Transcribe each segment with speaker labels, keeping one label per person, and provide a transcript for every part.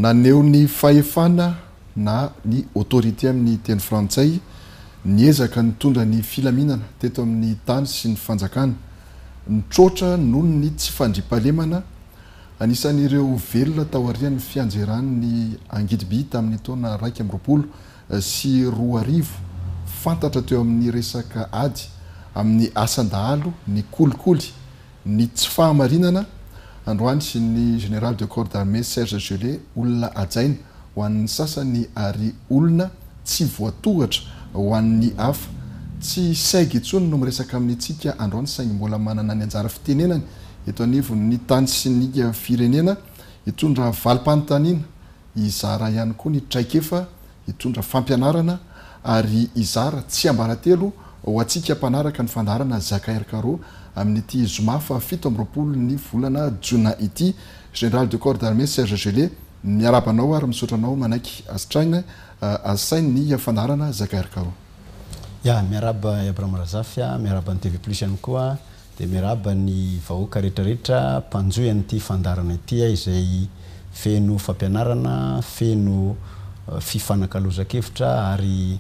Speaker 1: naneo ny fahefana na ny autorité amin'ny teny frantsay niezaka nitondra ny filaminana teto amin'ny tany sy ny fanjakana nitrotra noho ny tsy fandripahalemana anisan'ireo velona taorian'ny fianjeran'ny angidiby tamin'ny taona 2020 sy 2010 fantatra teo amin'ny resaka ady amin'ny asandahalo ny kolikoly ny tsy fahamarinana androany sy ny général de corps d'armée Serge Gelé olona ajaina ho an'ny sasany ary olona tsy voatohatra ho an'ny hafa tsy saigy intsony no miresaka amin'ntsika androany saingy mbola manana ny anjara fitenenany eto anivon'ny tany sy ny firenena hitondra valim-panontaniana izara ihany koa ny traikefa hitondra fampianarana ary izara tsy ambaratelo ho atsika mpanaraka ny fandarana Zakaire Karo amin'ity zoma fa 17 ny volana jona ity. Général de corps d'armée Serge Gelé miarabanao ary misotranao manaiky astraina asainy ny fandarana Zakaire Karo.
Speaker 2: Ya miaraba Abraham Razafia miaraba ny TV Plus ihany koa de miaraba ny vahoaka rehetrarehetra mpanjoy an'ity fandarana ity izay feno fampianarana feno fifanankalozakevitra ary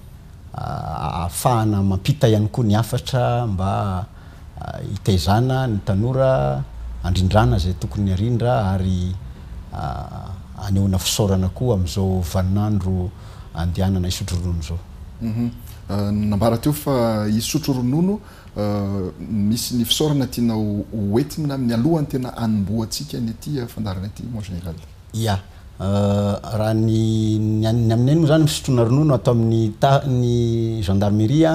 Speaker 2: afahana mampita ihany koa ny afatra mba itaizana ny tanora andrindrana zay tokony arindra ary anehoana fisaorana koa amin'izao vaninandro andehanana isotro ronono zao.
Speaker 1: Nambara teo fa isotro ronono misy ny fisaorana tianao hoentina amin'ny alohany tena anomboantsika nyty fandarana ity mon général.
Speaker 2: Ya raha ny aminay moa zany misotrona ronono atao amin'ny gendarmerie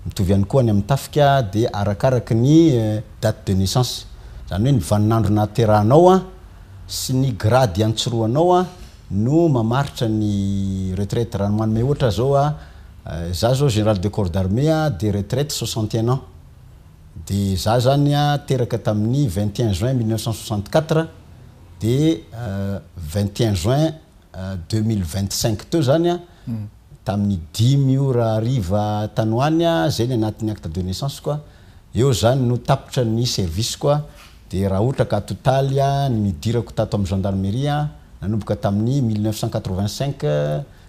Speaker 2: mitovy ihany koa ny amin'ny tafika de arakaraky ny date de naissance zany hoe ny vaninandro naterahanao sy ny grade antsoroanao no mamaritra ny retraite raha manome ohatra zao za zao général de corps d'armée de retraite 61 ans de za zany teraka tamin'ny 21 juin 1964 de 21 juin 2025 teo zany tamin'ny 10 ora riva tanoany zay ny anatin'ny acte de naissance koa eo zany no tapitra ny service koa de raha ohatra ka totaly ny nidirako tato amin'ny gendarmerie nanomboka tamin'ny 1985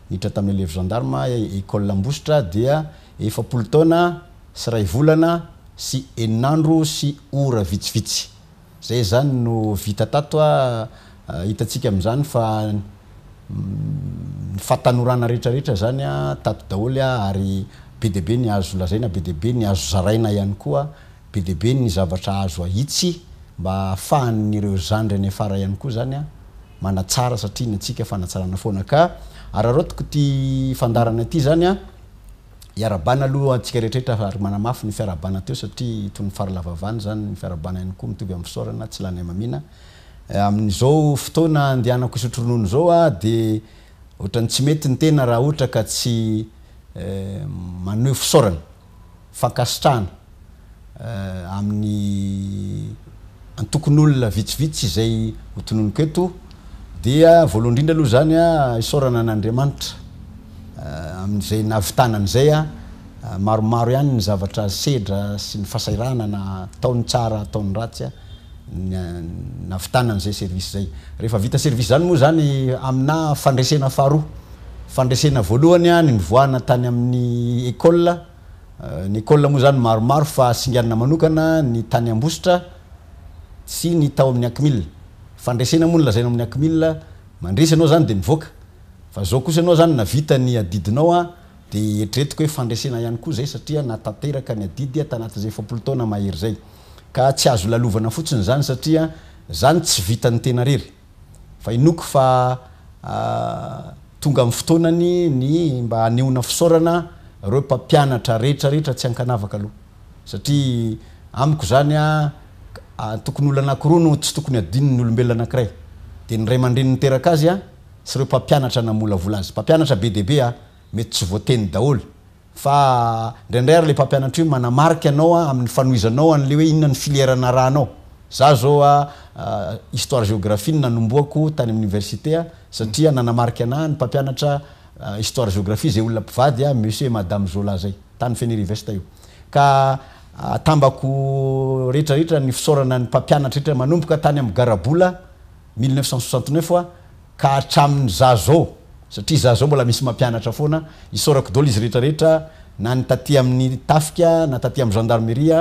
Speaker 2: niditra tamin'ny élève gendarme école Lambositra dia 7 taona sy 2 volana sy 9 andro sy ora vitsivitsy zay zany no vita tato hitatsika amin'izany fa ny fatanorana rehetrarehetra zany tato daholy ary be de be ny azo lazaina be de be ny azo zaraina ihany koa be de be ny zavatra azo ahitsy mba afahan'ireo zandry any afara ihany koa zany manatsara satria ny atsika fanatsarana foana ka araratiko ty fandarana ity zany iarabana aloha atsika rehetrarehetra ary manamafy ny fiarabana teo satria tony faralavavany zany ny fiarabana ihany koa mitovy amin'ny fisaorana tsy lany mamina amin'izao fotoana andehanako isotro ronono zao de ohatrany tsy mety ny tena raha ohatra ka tsy maneho fisaorana fankasitrahana amin'ny antokon'olona vitsivitsy zay hotononoko eto dia voalohany indrindra aloha zany isaorana an'Andriamanitra amin'izay nahavitanan'izay maromaro ihany ny zavatra sedra sy ny fahasairana na taony tsara taony ratsy nahavitanan'izay service zay rehefa vita service zany moa zany amina fandresena faharoa fandresena voalohany ny nivoahana tany amin'ny école ny école moa zany maromaro fa singanana manokana ny tany Ambositra sy ny tao amin'ny Akmil fandresena moa lazaina amin'ny Akmil mandresy anao zany de nivoaka fa zao kosa anao zany navita ny adidinao de etretiko hoe fandresena ihany koa zay satria natateraka ny adidy tanatin'izay 7 taona mahery zay ka tsy azo lalovana fotsiny zany satria zany tsy vitany tena rery fa inoko fa tonga amin'ny fotoanany ny mba anehoana fisaorana reo mpampianatra rehetrarehetra tsy ankanavaka aloha satria amiko zany tokony olo anankiroa no tsy tokony adininy olombelona anankiray de ny ray aman-dreny niteraka azy sy reo mpampianatra namolavola azy mpampianatra be de be mety tsy voateny daholo fa ndraindray ary le mpampianatra io manamarika anao amin'ny fanohizanao an'le hoe inona ny filièrana rahanao za zao histoire géographie nanomboako tany amin'ny université satria nanamarika ana ny mpampianatra histoire géographie zay olona mpivady monsieur et madame Zola zay tany Fenerive-Est io ka atambako rehetrarehetra ny fisaorana ny mpampianatra rehetra manomboka tany amin'ny Garabola 1969 ka hatramin'ny zazao satria zazao mbola misy mampianatra foana isorako dolo izy rehetrarehetra na ny taty amin'ny tafika na taty amin'ny gendarmeria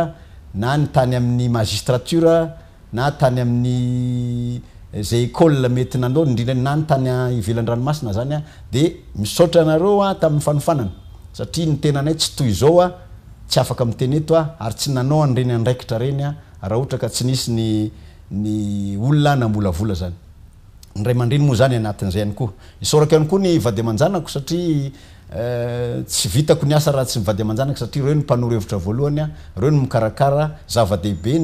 Speaker 2: na ny tany amin'ny magistrature na tany amin'ny zay école mety nanao indrindra na ny tany ivelan-dranomasina zany a de misaotra anareo a tamin'ny fanofanana satria ny tenanay tsy toy zao a tsy afaka miteny eto a ary tsy nanao an'ireny andraikitra reny a raha ohatra ka tsy nisy ny olona nambolavola zany ny ray aman-dreny moa zany anatin'izay ihany koa isorako ihany koa ny vady aman-janako satria tsy vitako ny asa raha tsy mivady aman-janaka satria reo ny mpanorevitra voalohany a reo ny mikarakara zava-dehibe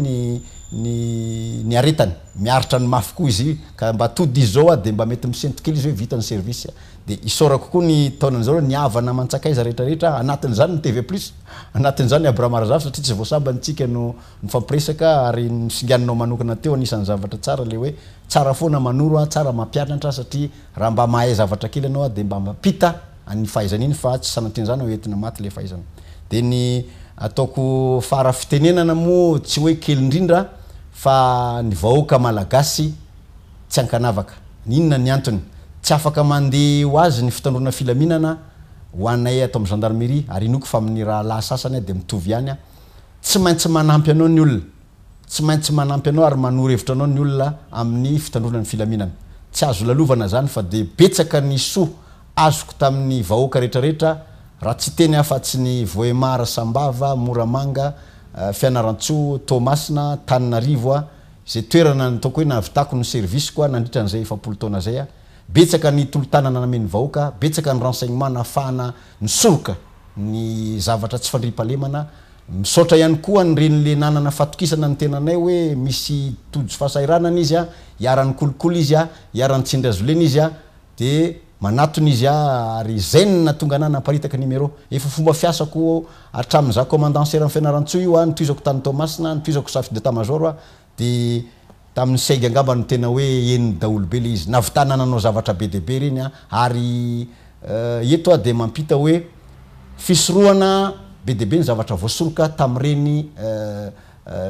Speaker 2: ny aretany miaritra ny mafy koa izy ka mba tody izy zao a de mba mety misentikely izy hoe vita ny service de isorako koa ny taonan'izao ny havana mantsakaiza rehetrarehetra anatin'izany ny TV plus anatin'izany Abramarazava satria tsy voasambantsika no fampiresaka ary nisinganinao manokana teo anisan'ny zavatra tsara le hoe tsara foana manoro a tsara mampianatra satria raha mba mahay zavatra kely anao a de mba mampita any fahaizana iny fa tsy sanaten'izany hoentina maty le fahaizana de ny ataoko fara fitenenana moa tsy hoe kely indrindra fa ny vahoaka malagasy tsy ankanavaka inona ny antony tsy afaka mandeha ho azy ny fitandrona filaminana ho anay ato amin'ny gendarmerie ary inoko fa amin'ny raha lahasasany de mitovy ihany a tsy maintsy manampy anao ny olona tsy maintsy manampy anao ary manorevitra anao ny olona amin'ny fitandrona ny filaminana tsy azo lalovana zany fa de betsaka ny soa azoko tamin'ny vahoaka rehetrarehetra raha tsy teny afa-tsy ny Voemara Sambava Moramanga Fianarantsoa Tomasina Taninarivo a zay toerana nataoko hoe navitako ny service koa nandritra n'izay 70 taona zay a betsaka ny tolotanana nameny vahoaka betsaka ny renseignement nafahana ny soroka ny zavatra tsy fandripalemana misaotra ihany koa ny renyle nanana fatokisana ny tenanay hoe misy tojo fahasahiranana izy a hiaran'ny kolokolo izy a hiaran'ny tsindrazolena izy a de manatony izy a ary zainina tonga ana naparitaka numéro efa fomba fiasako hatramin'za commandant seran'ny Fianarantsoa io a nitoizako tany Tomasina nitoizako chef d'état-major a de tamin'ny saigy angamba no tena hoe eniny daolo be le izy navitana nanao zavatra be dehibe reny a ary eto a de mampita hoe fisorohana be dehibe ny zavatra voasoroka tamin'ireny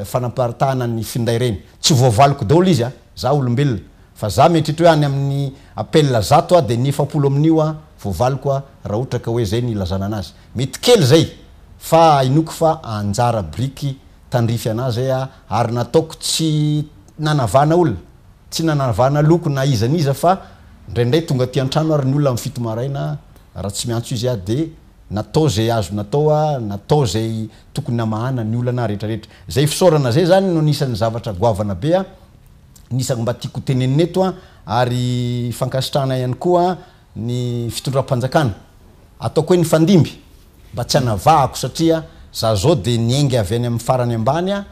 Speaker 2: fanamparitahana ny finday reny tsy voavaliko daolo izy a za olombelona fa za metritra hoe any amin'ny appel zato a de ny 70 amin'io a voavaliko a raha ohatra ka hoe zay ny ilazana anazy mety kely zay fa inoko fa anjara briky tandrify anazy a ary nataoko tsy nanavana olona tsy nanavana loko na izaniza fa ndraindray tonga ty an-trano ary ny olona amin'ny fito maraina raha tsy miantso izy a de natao zay azo natao a natao zay tokony namahana ny olana rehetrarehetra zay fisaorana zay zany no nisan'ny zavatra goavana be a nisany mba tiako tenenina eto a ary fankasitrahana ihany koa ny fitondram-panjakana ataoko hoe ny fandimby mba tsy hanavahako satria za zao de niainga avy any amin'ny farany ambany a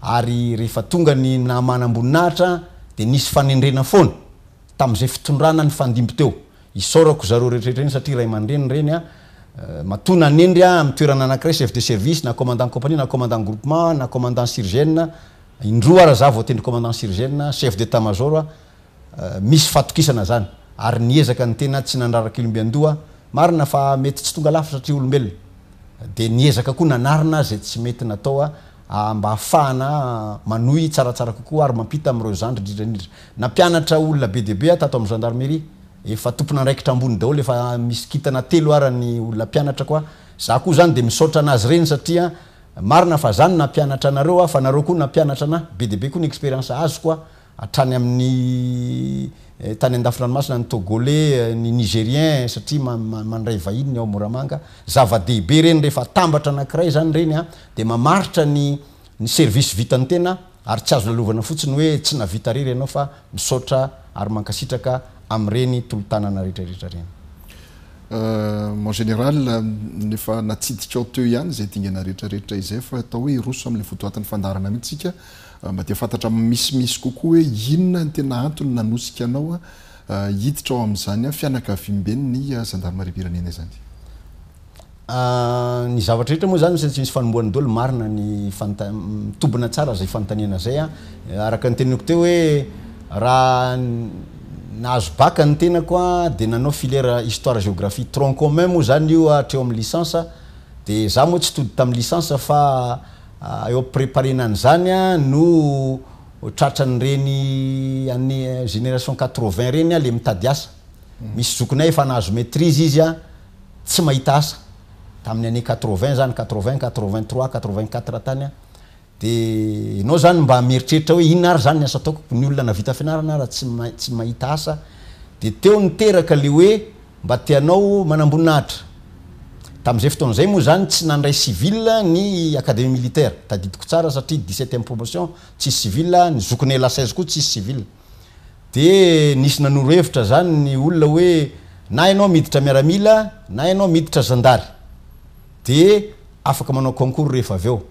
Speaker 2: ary rehefa tonga ny namana amboninahitra de nisy fanendrena foana tamin'izay fitondrana ny fandimby teo isaorako zareo rehetrarehetra reny satria ray aman-dreny reny a matona anendry a amin'ny toerana anankiray chef de service na commandant compagnie na commandant groupement na commandant surgène indroa ara za voatendry commandant surgène chef d'état-major misy fatokisana zany ary niezaka ny tena tsy nandraraka olombiandoa marina fa mety tsy tonga lafa satria olombelona de niezaka koa nanarina zay tsy mety natao a mba ahafahana manohy tsaratsara kokoa ary mampita am'ireo zandry indrindraindrindra nampianatra olona be dehibe tato amin'ny gendarmerie efa tompona andraikitra ambony daholo efa misy kitana telo ara ny olona mpianatra koa za koa zany de misaotra anazy reny satria marina fa zany nampianatra anareo a fa nareo koa nampianatra ana be dehibe koa ny expérience azo koa hatrany amin'ny tany andafy-ranomasina ny togolais ny nigérien satria mandray vahiny ny ao Moramanga zava-dehibe reny rehefa tambatra anankiray zany reny a de mamaritra ny service vitany tena ary tsy azo lalovana fotsiny hoe tsy navita rery ianao fa misaotra ary mankasitraka am'ireny tolotanana rehetrarehetra reny
Speaker 1: mon général nefa natsidika ao teo ihany zay dingana rehetrarehetra izay fa atao hoe roso am'le fotoatan'ny fandarana mihitsika mba de fantatra misimisy kokoa hoe inona ny tena antony nanosika anao hiditra ao am'izany a fianakavimbeny ny gendarmerie pirenena zany
Speaker 2: ny zavatra rehetra moa zany tsy misy fanomboany dolo marina ny mitobina tsara zay fanontaniana zay a araka ny teneniko teo hoe raha nahazo baka ny tenako a de nanao filière histoire géographie tronc commun moa zany io atreo amin'ny licence de za moa tsy tody tamin'ny licence fa eo préparena an'izany a no tratran'reny any génération 80 reny a le mitady asa misy zokonay efa nahazo maîtrise izy a tsy mahita asa tamin'ny année 80 zany 80 83 84 tany a de anao zany mba mieritreritra hoe inona ary zany ny asa ataoko ny olona navita fianarana raha tsy mahita asa de teo niteraka le hoe mba tianao manamboninahitra tamin'izay fotoan'izay moa zany tsy nandray civil ny académie militaire tadidiko tsara satria 17e promotion tsisy civil ny zokonay la 16 koa tsisy civil de nisy nanoro-hevitra zany ny olona hoe na ianao miditra miaramila na ianao miditra zandary de afaka manao concours rehefa aveo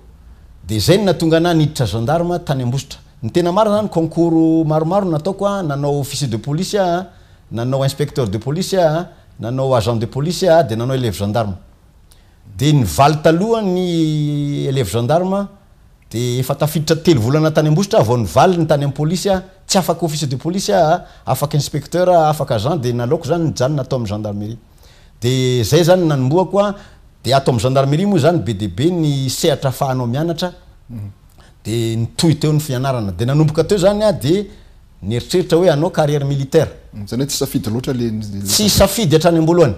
Speaker 2: de zay ny natonga ana niditra gendarme tany Ambositra ny tena marina zany concours maromaro nataoko a nanao officier de police a nanao inspecteur de police a nanao agent de police a de nanao élève gendarme de nivaly taloha ny élève gendarme de efa tafiditra 3 volana tany Ambositra vao nivaly ny tany amin'ny police a tsy afaka officier de police a afaka inspecteur afaka agent de nalaoko zany nijanona atao amin'ny gendarmerie de zay zany nanomboako a de ato amin'ny gendarmerie moa zany be de be ny sehatra afahanao mianatra de nitohy teo ny fianarana de nanomboka teo zany a de nieritreritra hoe anao carrière militaire
Speaker 1: zany hoe tsy safidy loatra
Speaker 2: tsy safidy hatrany am-boalohany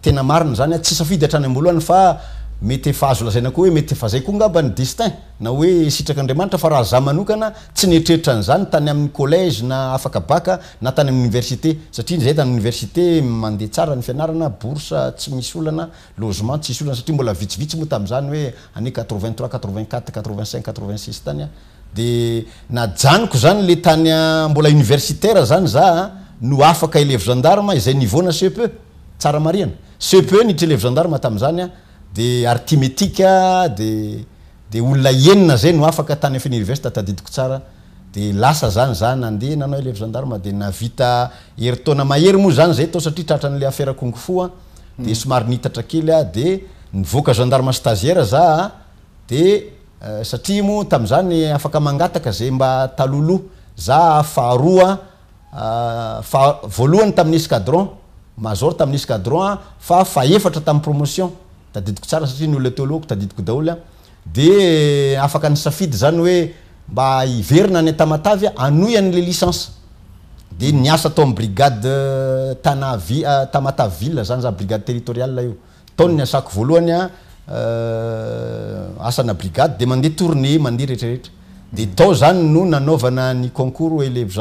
Speaker 2: tena marina zany a tsy safidy hatrany am-boalohany fa mety efa azo lazaina koa hoe mety efa zay koa ngamba ny destin na hoe sitrak'Andriamanitra fa raha za manokana tsy nieritreritra an'izany tany amin'ny collège na afaka baka na tany amin'ny université satria zay tany université mandeha tsara ny fianarana bourse tsy misy olana logement tsy misy olana satria mbola vitsivitsy moa tamin'izany hoe année 83 84 85 86 tany a de najaniko zany le tany mbola universitaire zany za no afaka élève gendarme izay niveau na CPE tsara mariana CPE nitra élève gendarme tamin'izany a de arithmétique de olona enina zay no afaka tany efa université tadidiko tsara de lasa zany za nandeha nanao élève gendarme de navita heritaona mahery moa zany zay tao satria tratran'le affaire kongofoa de somary nitatra kely a de nivoaka gendarme stagiaire za de satria moa tamin'izany afaka mangataka zay mba talolo za faharoa voalohany tamin'ny escadron major tamin'ny escadron fa faefatra tamin'ny promotion tadidiko tsara satria ny olona teo alohako tadidiko daholo a de afaka ny safidy zany hoe mba hiverina any Tamatavy anoy an'le licence de niasa tao amin'ny brigade Tamatavy ville zany za brigade territoriale io tao ny asako voalohany a asana brigade de mandeha tournée mandeha rehetrarehetra de tao zany no nanaovana ny concours élève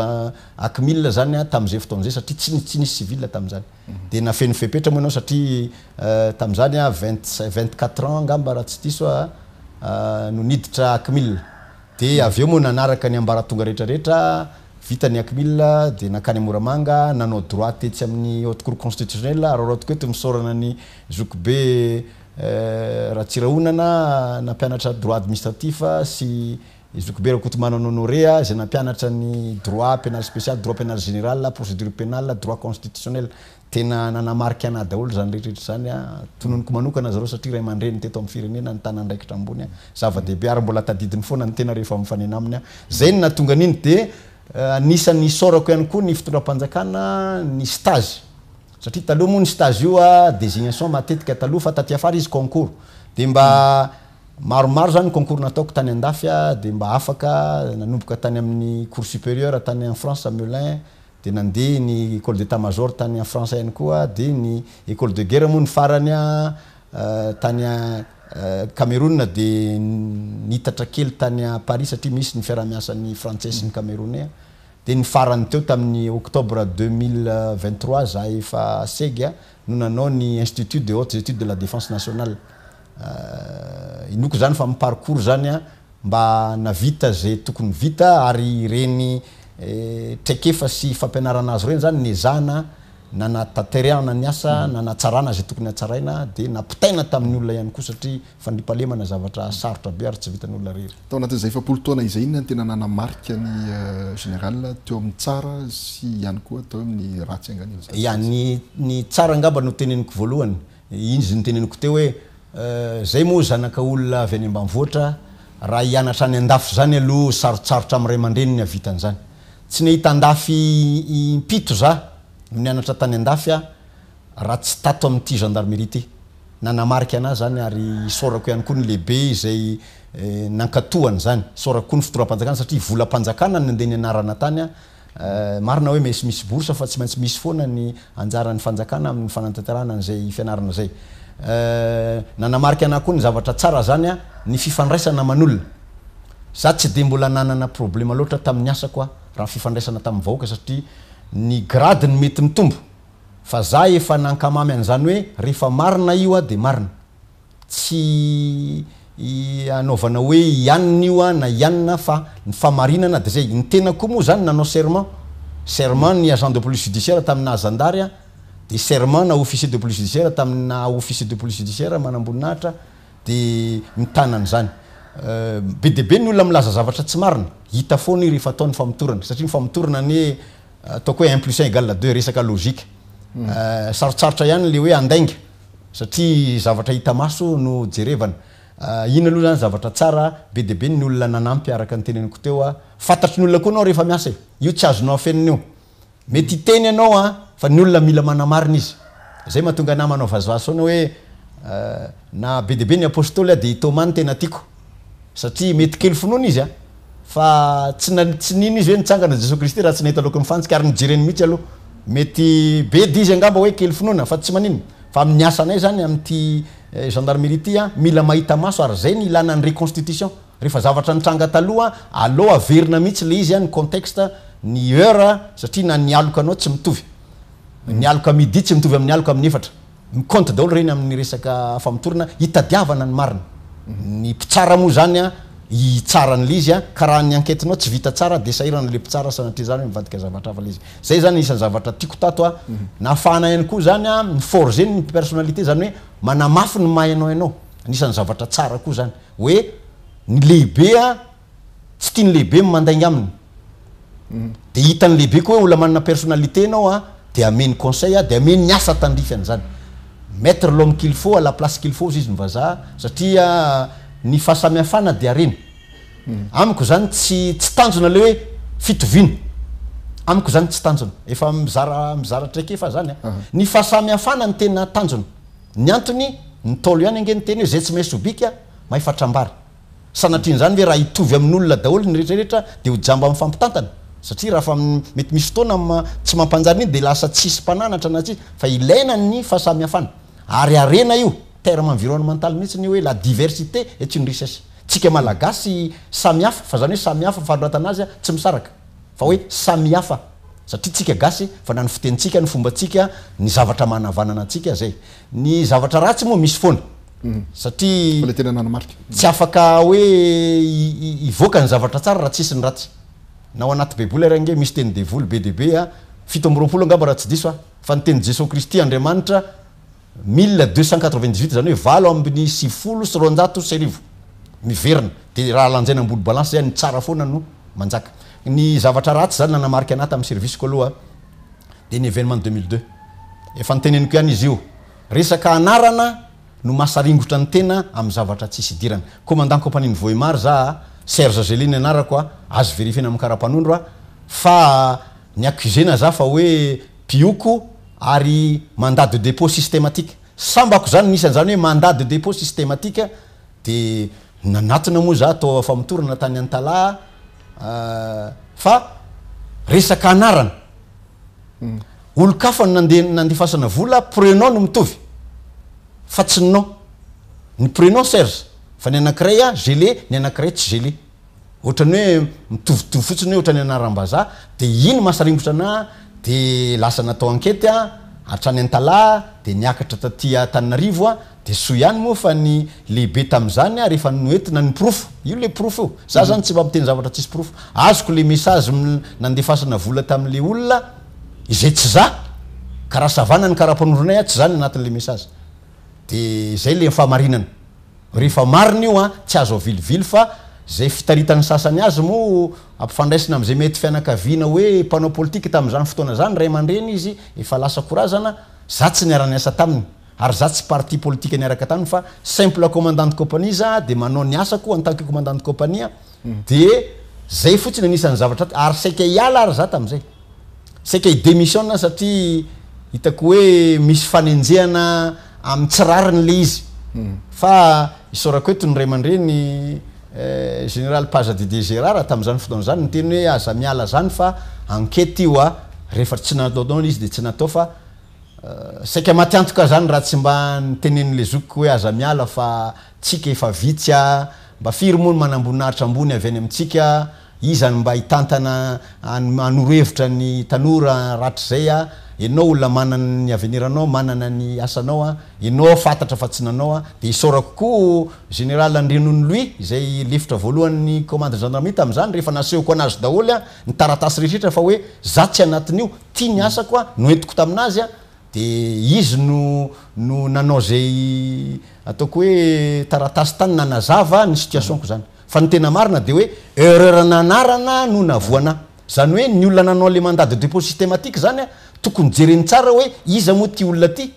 Speaker 2: akmil zany a tamin'izay fotoan'izay satria tsy nisy civil tamin'izany de nafeno fepetra moa anao satria tamin'izany a 24 ans ngamba raha tsy diso no niditra akmil de aveo moa nanaraka ny ambaratonga rehetrarehetra vita ny akmil de nakany Moramanga nanao droit tetsy amin'ny haute cour constitutionnelle raha koeto misorana ny zokobe Ratsiraonana nampianatra droit administratif sy zokobe Rakotomana honoré zay nampianatra ny droit pénal spécial droit pénal général procédure pénale droit constitutionnel tena nanamarika ana daholo zany rehetrarehetra zany a tononoko manokana zareo satria ray aman-dreny teto amin'ny firenena ny tana andraikitra ambony a zava-dehibe ary mbola tadidiny foana ny tena rehefa mifanena aminy a zay ny natonga an'iny de anisan'ny sorako ihany koa ny fitondram-panjakana ny stage satria taloha moa ny stage io a désignation matetika taloha fa taty afara izy concours de mba maromaro zany concours nataoko tany andafy a de mba afaka nanomboka tany amin'ny cours supérieur tany en France à Melun de nandeha ny école d'état major tany en France ihany koa de ny école de guerre moa ny farany a tany Cameroun de nitatra kely tany Paris satria misy ny fiaramiasan'ny français sy ny camerounais de ny farany teo tamin'ny octobre 2023 za efa segy no nanao ny institut de hautes études de la défense nationale inoko zany fa miparcours zany a mba navita zay tokony vita ary reny traikefa sy fampianarana azy reny zany nezana nanatanterahana ny asa nanatsarana zay tokony hatsaraina de napitaina tamin'ny olona ihany koa satria fandripalemana zavatra sarotra be ary tsy vitan'ny olona rery
Speaker 1: tao anatin'izay efapolo taona izay inona ny tena nanamarika ny général teo amin'ny tsara sy ihany koa tao amin'ny ratsy angany
Speaker 2: ia ny tsara ngamba no teneniko voalohany izy ny teneniko teo hoe zay moa zanaka olona avy any ambanivohitra raha hianatra any andafy zany aloha sarotsarotra amin'ny ray aman-dreny ny havitan'izany tsy nahita andafy impito za no nianatra tany andafy a raha tsy tato amin'ity gendarmerie ty nanamarika anazy zany ary sorako ihany koa ny lehibe izay nankatohany zany sorako koa ny fotoram-panjakana satria volam-panjakana ny andeha ny anarana tany marina hoe misy borsa fa tsy maintsy misy foana ny anjaran'ny fanjakana amin'ny fanantanterahana an'izay fianarana zay nanamarika anahy koa ny zavatra tsara zany a ny fifandraisana man'olona za tsy de mbola nanana problema loatra tamin'ny asako raha fifandraisana tamin'ny vahoaka satria ny grade ny mety mitombo fa za efa nankamamy an'izany hoe rehefa marina io de marina tsy anaovana hoe ianina io na ianina fa ny famarinana de zay ny tena koa moa zany nanao serment ny agent de police judiciaire tamina azandary de serment na officier de police judiciaire tamina officier de police judiciaire manamboninahitra de mitanany zany be de be ny olona milaza zavatra tsy marina hita foana io rehefa ataony famotorana satria ny famotorana ny ataoko hoe 1+1 égale 2 resaka logique sarotsarotra ihany le hoe andainga satria zavatra hita maso no jerevana ino aloha zany zavatra tsara be de be ny olona nanampy araka ny teneniko teo fantatry ny olona koa anao rehefa miasa io tsy azonao afenina io mety iteny anao fa ny olona mila manamarina izy zay mahatonga ana manao vazovasoana hoe na be de be ny apôstôly de Thomas tena tiako satria mety kely finoana izy fa tsy nino izy hoe nitsangana Jesosy Kristy raha tsy nahita lokon'ny fantsika ary nijereny mihitsy aloha mety be dizy angamba hoe kely finoana fa tsy manino fa amin'ny asanay zany amin'ity gendarmerie ty mila mahita maso ary zay ny ilana ny reconstitution rehefa zavatra nitranga taloha aloha averina mihitsy le izy ny contexte ny heure satria na nialoka anao tsy mitovy nialoka midi tsy mitovy amin'ny aloka amin'ny efatra miconte daholo reny amin'ny resaka famotorana hitadiavana ny marina ny mpitsara moa zany itsarany le izy karaha ny enquêtenao tsy vita tsara de sahirana le mpitsara sanatria zany mivadika zavatra hafa le izy zay zany isan'ny zavatra tiako tato nafahana ihany koa zany ny forger ny personnalité zany hoe manamafy ny mahay anao ianao anisan'ny zavatra tsara koa zany hoe ny lehibe tsy tia ny lehibe mandaingy aminy de hitany lehibe koa hoe olona manana personnalité anao de ameny conseil de ameny ny asa tandrify an'zany mettre l'homme qu'il faut à la place qu'il faut izy ny vazaha satria ny fahasamihafana de areny amiko zany tsy tanjona le hoe fitovina amiko zany tsy tanjona efa mizara traikefa zany ny fahasamihafana ny tena tanjona ny antony ny tolo ihany ange ny teny hoe zay tsy maintsy obika mahifatrambary sanatriany zany hoe raha hitovy amin'olona daholo ny rehetrarehetra de ho jamba amin'ny fampitantana satria raha fa mety misy fotoana tsy mampanjary iny de lasa tsisy mpananatra na tsisy fa ilaina ny fahasamihafana ary arena io terme environnemental mihitsy ny hoe la diversité est une richesse tsika malagasy samihafa fa zany hoe samihafa fanoratana azy tsy misaraka fa hoe samihafa satria tsika gasy fa na ny fitenitsika ny fombatsika ny zavatra manavanana atsika zay ny zavatra ratsy moa misy foana satria
Speaker 1: tena nanamarika
Speaker 2: tsy afaka hoe ivoaka ny zavatra tsara raha tsisy ny ratsy na ao anaty baiboly range misy teny devoly be debe 7 angamba raha tsy diso fa ny teny Jesosy Kristy Andriamanitra 1298 zany hoe valo ambiny 790 miverina de raha lanjaina ambony balance zay ny tsara foana no manjaka ny zavatra ratsy zany nanamarika anaty amin'ny service ko aloha de ny événement 2002 efa niteneniko ihany izy io resaka anarana no masaringotra ny tena amin'ny zavatra tsisy idirana commandant compagnie ny Voimar za Serge Géline anarako azo vérifiena amin'ny karapanondro fa ny accusena za fa hoe pioko ary mandat de dépôt systématique sambako zany nisany zany hoe mandat de dépôt systématique de nanatona moa za atao famotorana tany Antala fa resaka anarana olo-kafa nandefasana vola prénom no mitovy fa tsy nom ny prénom Serge fa ny anankiray gelé ny anankiray tsy gelé ohatrany hoe mitovitovy fotsiny hoe ohatrany anaram-bazaha de iny mahasarimbotra ana de lasa natao enquête hatrany Antala de niakatra taty Antananarivo de soa ihany moa fa ny lehibe tam'zany rehefa noentina ny proof io le proof io za zany tsy mampiteny zavatra tsisy proof azoko le message nandefasana vola tam'le olona izay tsy za karaha savana ny karaha-panondronay tsy zany anatin'le message de zay le fahamarinana rehefa marina io tsy azo avilivily fa zay fitaritany sasany azy mo ampifandraisina am'izay mety fianakaviana hoe mpanao politika tam'zany fotoana zany ray aman-dreny izy efa lasa korazana za tsy niarany asa taminy ary za tsy parti politika niaraka taminy fa simple commandant de compagnie za de manao ny asako en tant que commandant de compagnie de zay fotsiny anisan'ny zavatra ary saika hiala ary za tam'izay saika idémissionna satria hitako hoe misy fanenjehana amitsirariny le izy fa isorako eto ny ray aman-dreny général Paza de Gérard tamin'izany fotoana zany niteny hoe aza miala zany fa enquête io rehefa tsy natao izy de tsy natao fa saika matiantoka zany raha tsy mba nitenen'le zokiko hoe aza miala fa tsika efa vitsy mba firy moa manambonahitra ambony avy any amintsika izany mba hitantana anorohevitra ny tanora ratrizay ianao olona manana ny aveniranao manana ny asanao ianao fantatra fa tsy nanao de isorako koa général Andrinony Louis izay lefitra voalohany commande gendarmerie tamin'izany rehefa nasehoko anazy daholo ny taratasy rehetra fa hoe za tsy anatin'io tia ny asako noentiko taminazy de izy no nanao zay ataoko hoe taratasy tany nanazava ny situationko zany fa ny tena marina de hoe erreur nanarana no navoana zany hoe ny olona nanao le mandat de dépôt systématique zany tokony jereny tsara hoe iza moa ty olona ty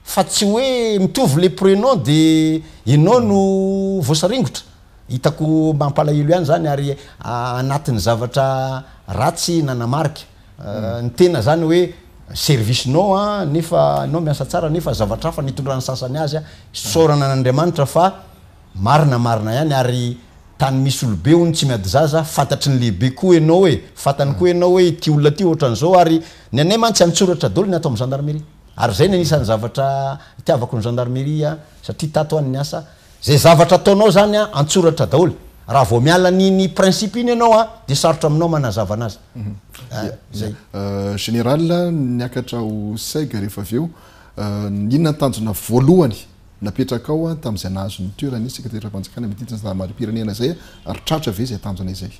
Speaker 2: fa tsy hoe mitovy le prénom de ianao no voasaringotra hitako mampalahelo ihany zany ary anatin'ny zavatra ratsy nanamarika ny tena zany hoe service nao nefa anao miasa tsara nefa zavatra hafa nitondrany sasany azy sorana an'Andriamanitra fa marina ihany ary tany misy olobe ony tsy miady zaza fantatry ny lehibe koa ianao hoe fantany koa ianao hoe ty olona ty ohatran'izao ary ny anay mantsy antsoratra daholo ny atao amin'ny gendarmerie ary zay ny anisan'ny zavatra itiavako ny gendarmerie satria tato any ny asa zay zavatra ataonao zany antsoratra daholo raha vao miala ny principe iny ianao de sarotra aminao manazava anazy zay
Speaker 1: général niakatra ho saiga rehefa avy eo inona tanjona voalohany napetraka ao tamin'izay nahazo ny toerany sekretary-panjakana mitiditra mari-pirenena zay ary tratra ve zay tanjona izay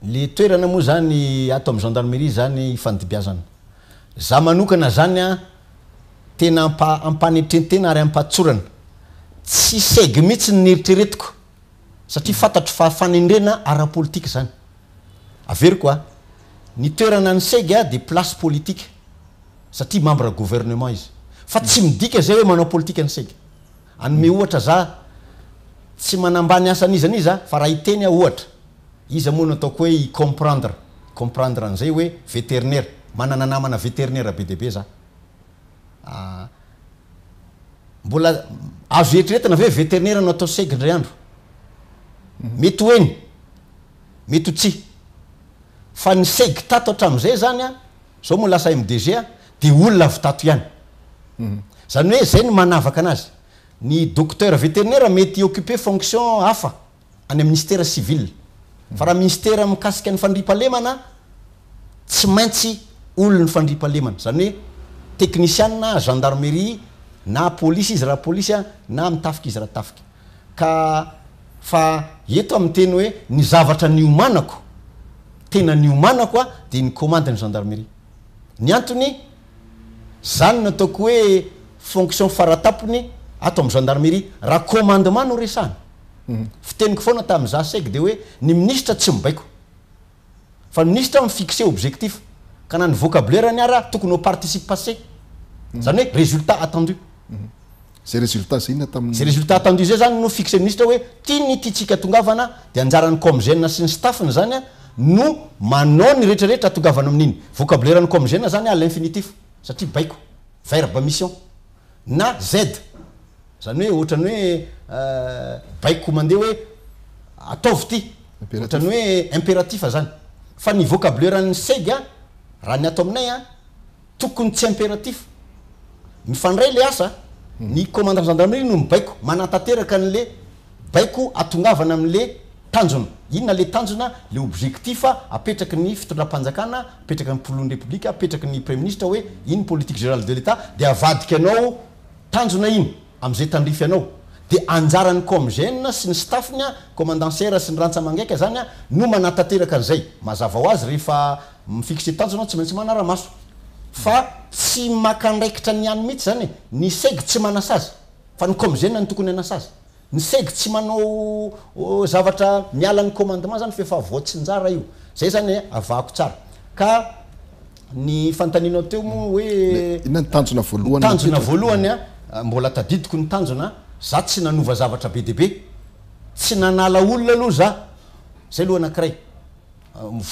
Speaker 2: le toerana moa zany ato amin'ny gendarmerie zany fandibiazana za manokana zany tena ampanetretena ary ampatsorana tsy saigy mihitsy ny eritreretiko satria fantatro fa fanendrena ara-politika zany avery ny toerana ny saigy de place politique satria membre gouvernement izy fa tsy midika zay hoe manao politika ny saigy anome ohatra za tsy manambany asan'izaniza fa raha iteny ohatra iza moa nataoko hoe comprendre an'izay hoe vétérinaire manana namana vétérinaire be deabe za mbola azo eritreretana ve vétérinaire no atao saigy ndray andro mety hoeny mety ho tsy fa ny saigy tato hatram'izay zany zao moa lasa MDG de olona avy tato ihany zany hoe zay ny manavaka anazy ny docteur vétérinaire mety occuper fonction hafa any ministère civil fa raha ministère mikasika ny fandriampahalemana tsy maintsy olony fandriampahalemana zany hoe technicien na gendarmerie na police izy raha police na mitafika izy raha tafika ka fa eto amin'ny teny hoe ny zavatra niomanako tena niomanako de ny commande ny gendarmerie ny antony zany nataoko hoe fonction faratapony ato amin'ny gendarmerie raha commandement no resahany fiteniko foana tamin'za saigy de hoe ny ministre tsy mibaiko fa ministre mifixe objectif ka na ny vocabulaire ny tokony ho participe passé zany hoe résultat attendu
Speaker 1: zay résultat zay ina tamin'ny
Speaker 2: zay résultat attendu zay zany no fixe ministre hoe tiany titsika tongavana de anjarany comgène sy ny staffny zany no manao ny rehetrarehetra tongavana amin'iny vocabulaire ny comgène zany à l'infinitif satria baiko verbe mission na z zany hoe ohatrany hoe baiko mandeha hoe ataovy ty ohatrany hoe impératif zany fa ny vocabulaire ny saigy raha ny atao aminay tokony tsy impératif mifandray le asa ny commandant gendarmerie no mibaiko manantanteraka n'le baiko atongavana amin'le tanjona inona le tanjona le objectif apetraky ny fitondram-panjakana apetraky ny polony république apetraky ny premier ministre hoe iny politique générale de l'état de avadiky anao tanjona iny am'izay tandrify anao de anjarany comgène sy ny staffny commandant serre sy ny rantsamangaiky zany no manantanteraka an'izay mazava ho azy rehefa mifixe tanjona tsy maintsy manara-maso fa tsy makandraikitra ny any mihitsy zany ny saigy tsy manasazy fa ny comgène ny tokony anasazy ny saigy tsy manao zavatra miala ny commandement zany fa efa voatsinjara io zay zany avako tsara ka ny fantaninao teo moa hoe
Speaker 1: inona ny tanjona voalohany
Speaker 2: tanjona voalohany mbola tadidiko ny tanjona za tsy nanova zavatra be deabe tsy nanala olona aloha za zay aloha anakiray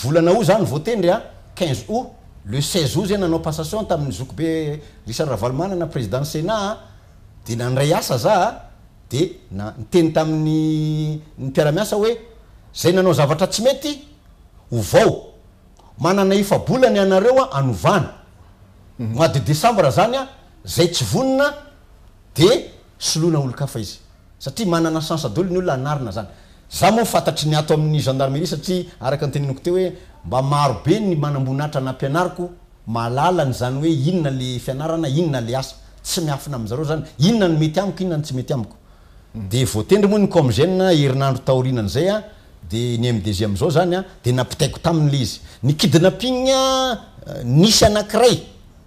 Speaker 2: volana o zany voatendry 15 août le 16 août zay nanao passation tamin'ny zokobe Richard Ravalomanana président Sénat de nandray asa za de niteny tamin'ny mpiaramiasa hoe zay nanao zavatra tsy mety ovao manana ifabolany anareo anovana mois de décembre zany zay tsy vonina de solona olo-kafa izy satria manana chance dolo ny olona anarina zany za moa fantatry ny ato amin'ny gendarmerie satria araka ny teniniko teo hoe mba marobe ny manambonatra nampianariko malalany zany hoe inona le fianarana inona le asa tsy miafina am'zareo zany inona ny mety amiko inona ny tsy mety amiko de voatendry moa ny comgène herinandro taorinan'zay de ny MDG am'zao zany de nampitaiko tamin'le izy ny kidnapping nisy anankiray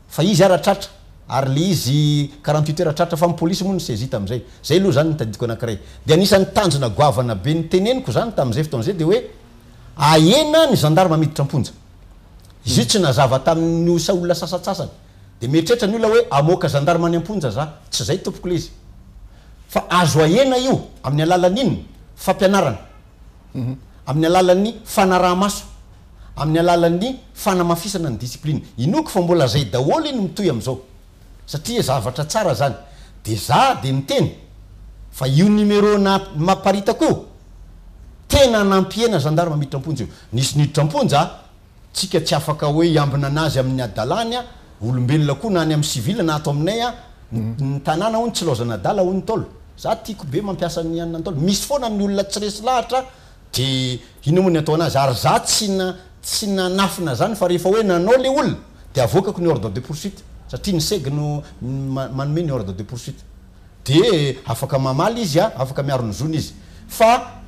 Speaker 2: fa izy aratratra ary le izy 48 heures tratra fa police moa ny sezita am'zay zay aloha zany nitadiko anankiray de anisan'ny tanjona goavana be ny teneniko zany tam'zay fotoan'zay de hoe ahena ny gendarme miditra amponja izy io tsy nazava tamin'ny osa olona sasatsasany de mieritreritra ny olona hoe amoaka gendarme any amponja za tsy zay tompoko le izy fa azo ahena io amin'ny alalan'ny inona fampianarana amin'ny alalan'ny fanaraha-maso amin'ny alalan'ny fanamafisana ny discipline inoko fa mbola zay daholo iny mitoy am'zao satria zavatra tsara zany de za de miteny fa io numéro na maparitako tena nampiena gendarme miditra amponja io nisy niditra amponja tsika tsy afaka hoe iambina anazy amin'ny adalany olombelona koa na ny amin'ny civil na ato aminay ny tanàna ho ny tsy lozana adala ho ny tolo za tiako be mampiasa ny anina antolo misy foana ny olona tsy resy lahatra de ino moa ny atao anazy ary za tsy nanafina zany fa rehefa hoe nanao le olona de avoakako ny ordre de poursuite satria ny seg no manome ny ordre de poursuite de afaka mamaly izy afaka miaro ny zony izy fa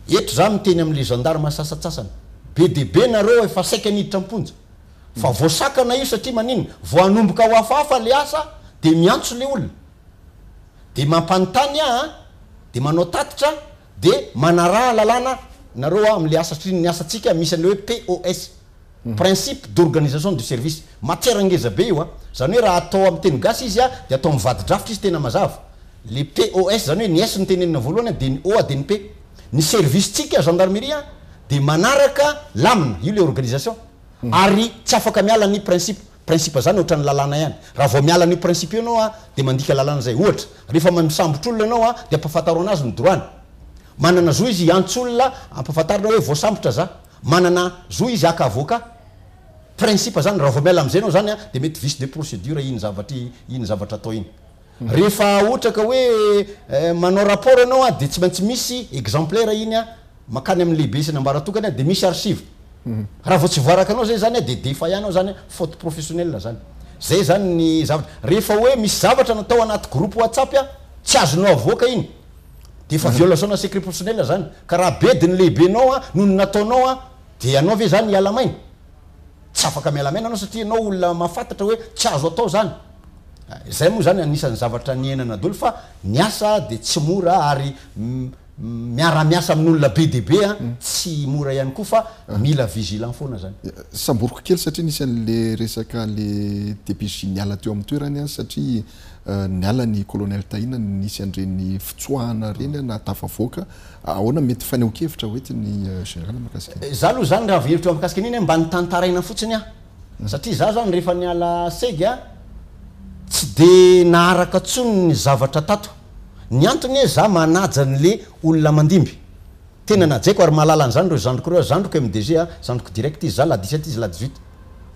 Speaker 2: eto za miteny am'le gendarme sasatsasany be de be nareo efa saika niditra amponja fa voasakana io satria maninona voanomboka ho hafahafa le asa de miantso le olona de mampanontany de manao tatitra de manaraha lalàna nareo am'le asa satria ny asatsika misy an'le hoe POS principe d'organisation du service matière angeza be io zany hoe raha atao amin'ny teny gasy izy de atao mivady drafitra izy tena mazava le POS zany hoe ny S ny tenenina voalohany de ny O de ny P ny service tsika gendarmerie de manaraka lamina io le organisation ary tsy afaka miala ny principe zany ohatrany lalàna ihany raha vao miala ny principe io anao de mandika lalàna zay ohatra rehefa misambotra olona anao de ampafataro anazy ny droany manana zo izy antsolona ampafatarina hoe voasambotra za manana zo izy aka avoka principe zany raha vao miala am'zay anao zany de mety vice de procédure iny zavatra atao iny rehefa ohatra ka hoe manao rapport anao de tsy maintsy misy exemplaire iny makany amin'ny lehibe sy nambaratokany de misy archive raha vao tsy voaraka anao zay zany de defa ianao zany faute professionnelle zany zay zany ny zavatra rehefa hoe misy zavatra natao anaty groupe WhatsApp tsy azonao avoaka iny de fa violation na secret professionnel zany ka raha bediny lehibenao noho ny nataonao de anao ve zany iala maina tsy afaka miala maina anao satria anao olona mahafantatra hoe tsy azo atao zany zay moa zany anisan'ny zavatra niainana dolo fa ny asa de tsy mora ary miara-miasa amin'olona be de be tsy mora ihany koa fa mila vigilant foana zany
Speaker 1: samboriko kely satria nisy an'le resaka le DPJ niala teo amin'ny toerany satria niala ny colonel Tahina nisy an'ireny fitsoahana reny na tafavoaka ahoana mety faneho-kevitra hoetiny général mahakasika
Speaker 2: za aloha zany raha veritra mahakasika an'iny mba nitantaraina fotsiny satria za zany rehefa niala seg tsy de naharaka tsony ny zavatra tato ny antony za manaja n'le olona mandimby tena najaiko ary mahalala an'zany reo zandroko reo zandroko MDG zandroko direct izy za la 17 izy la 18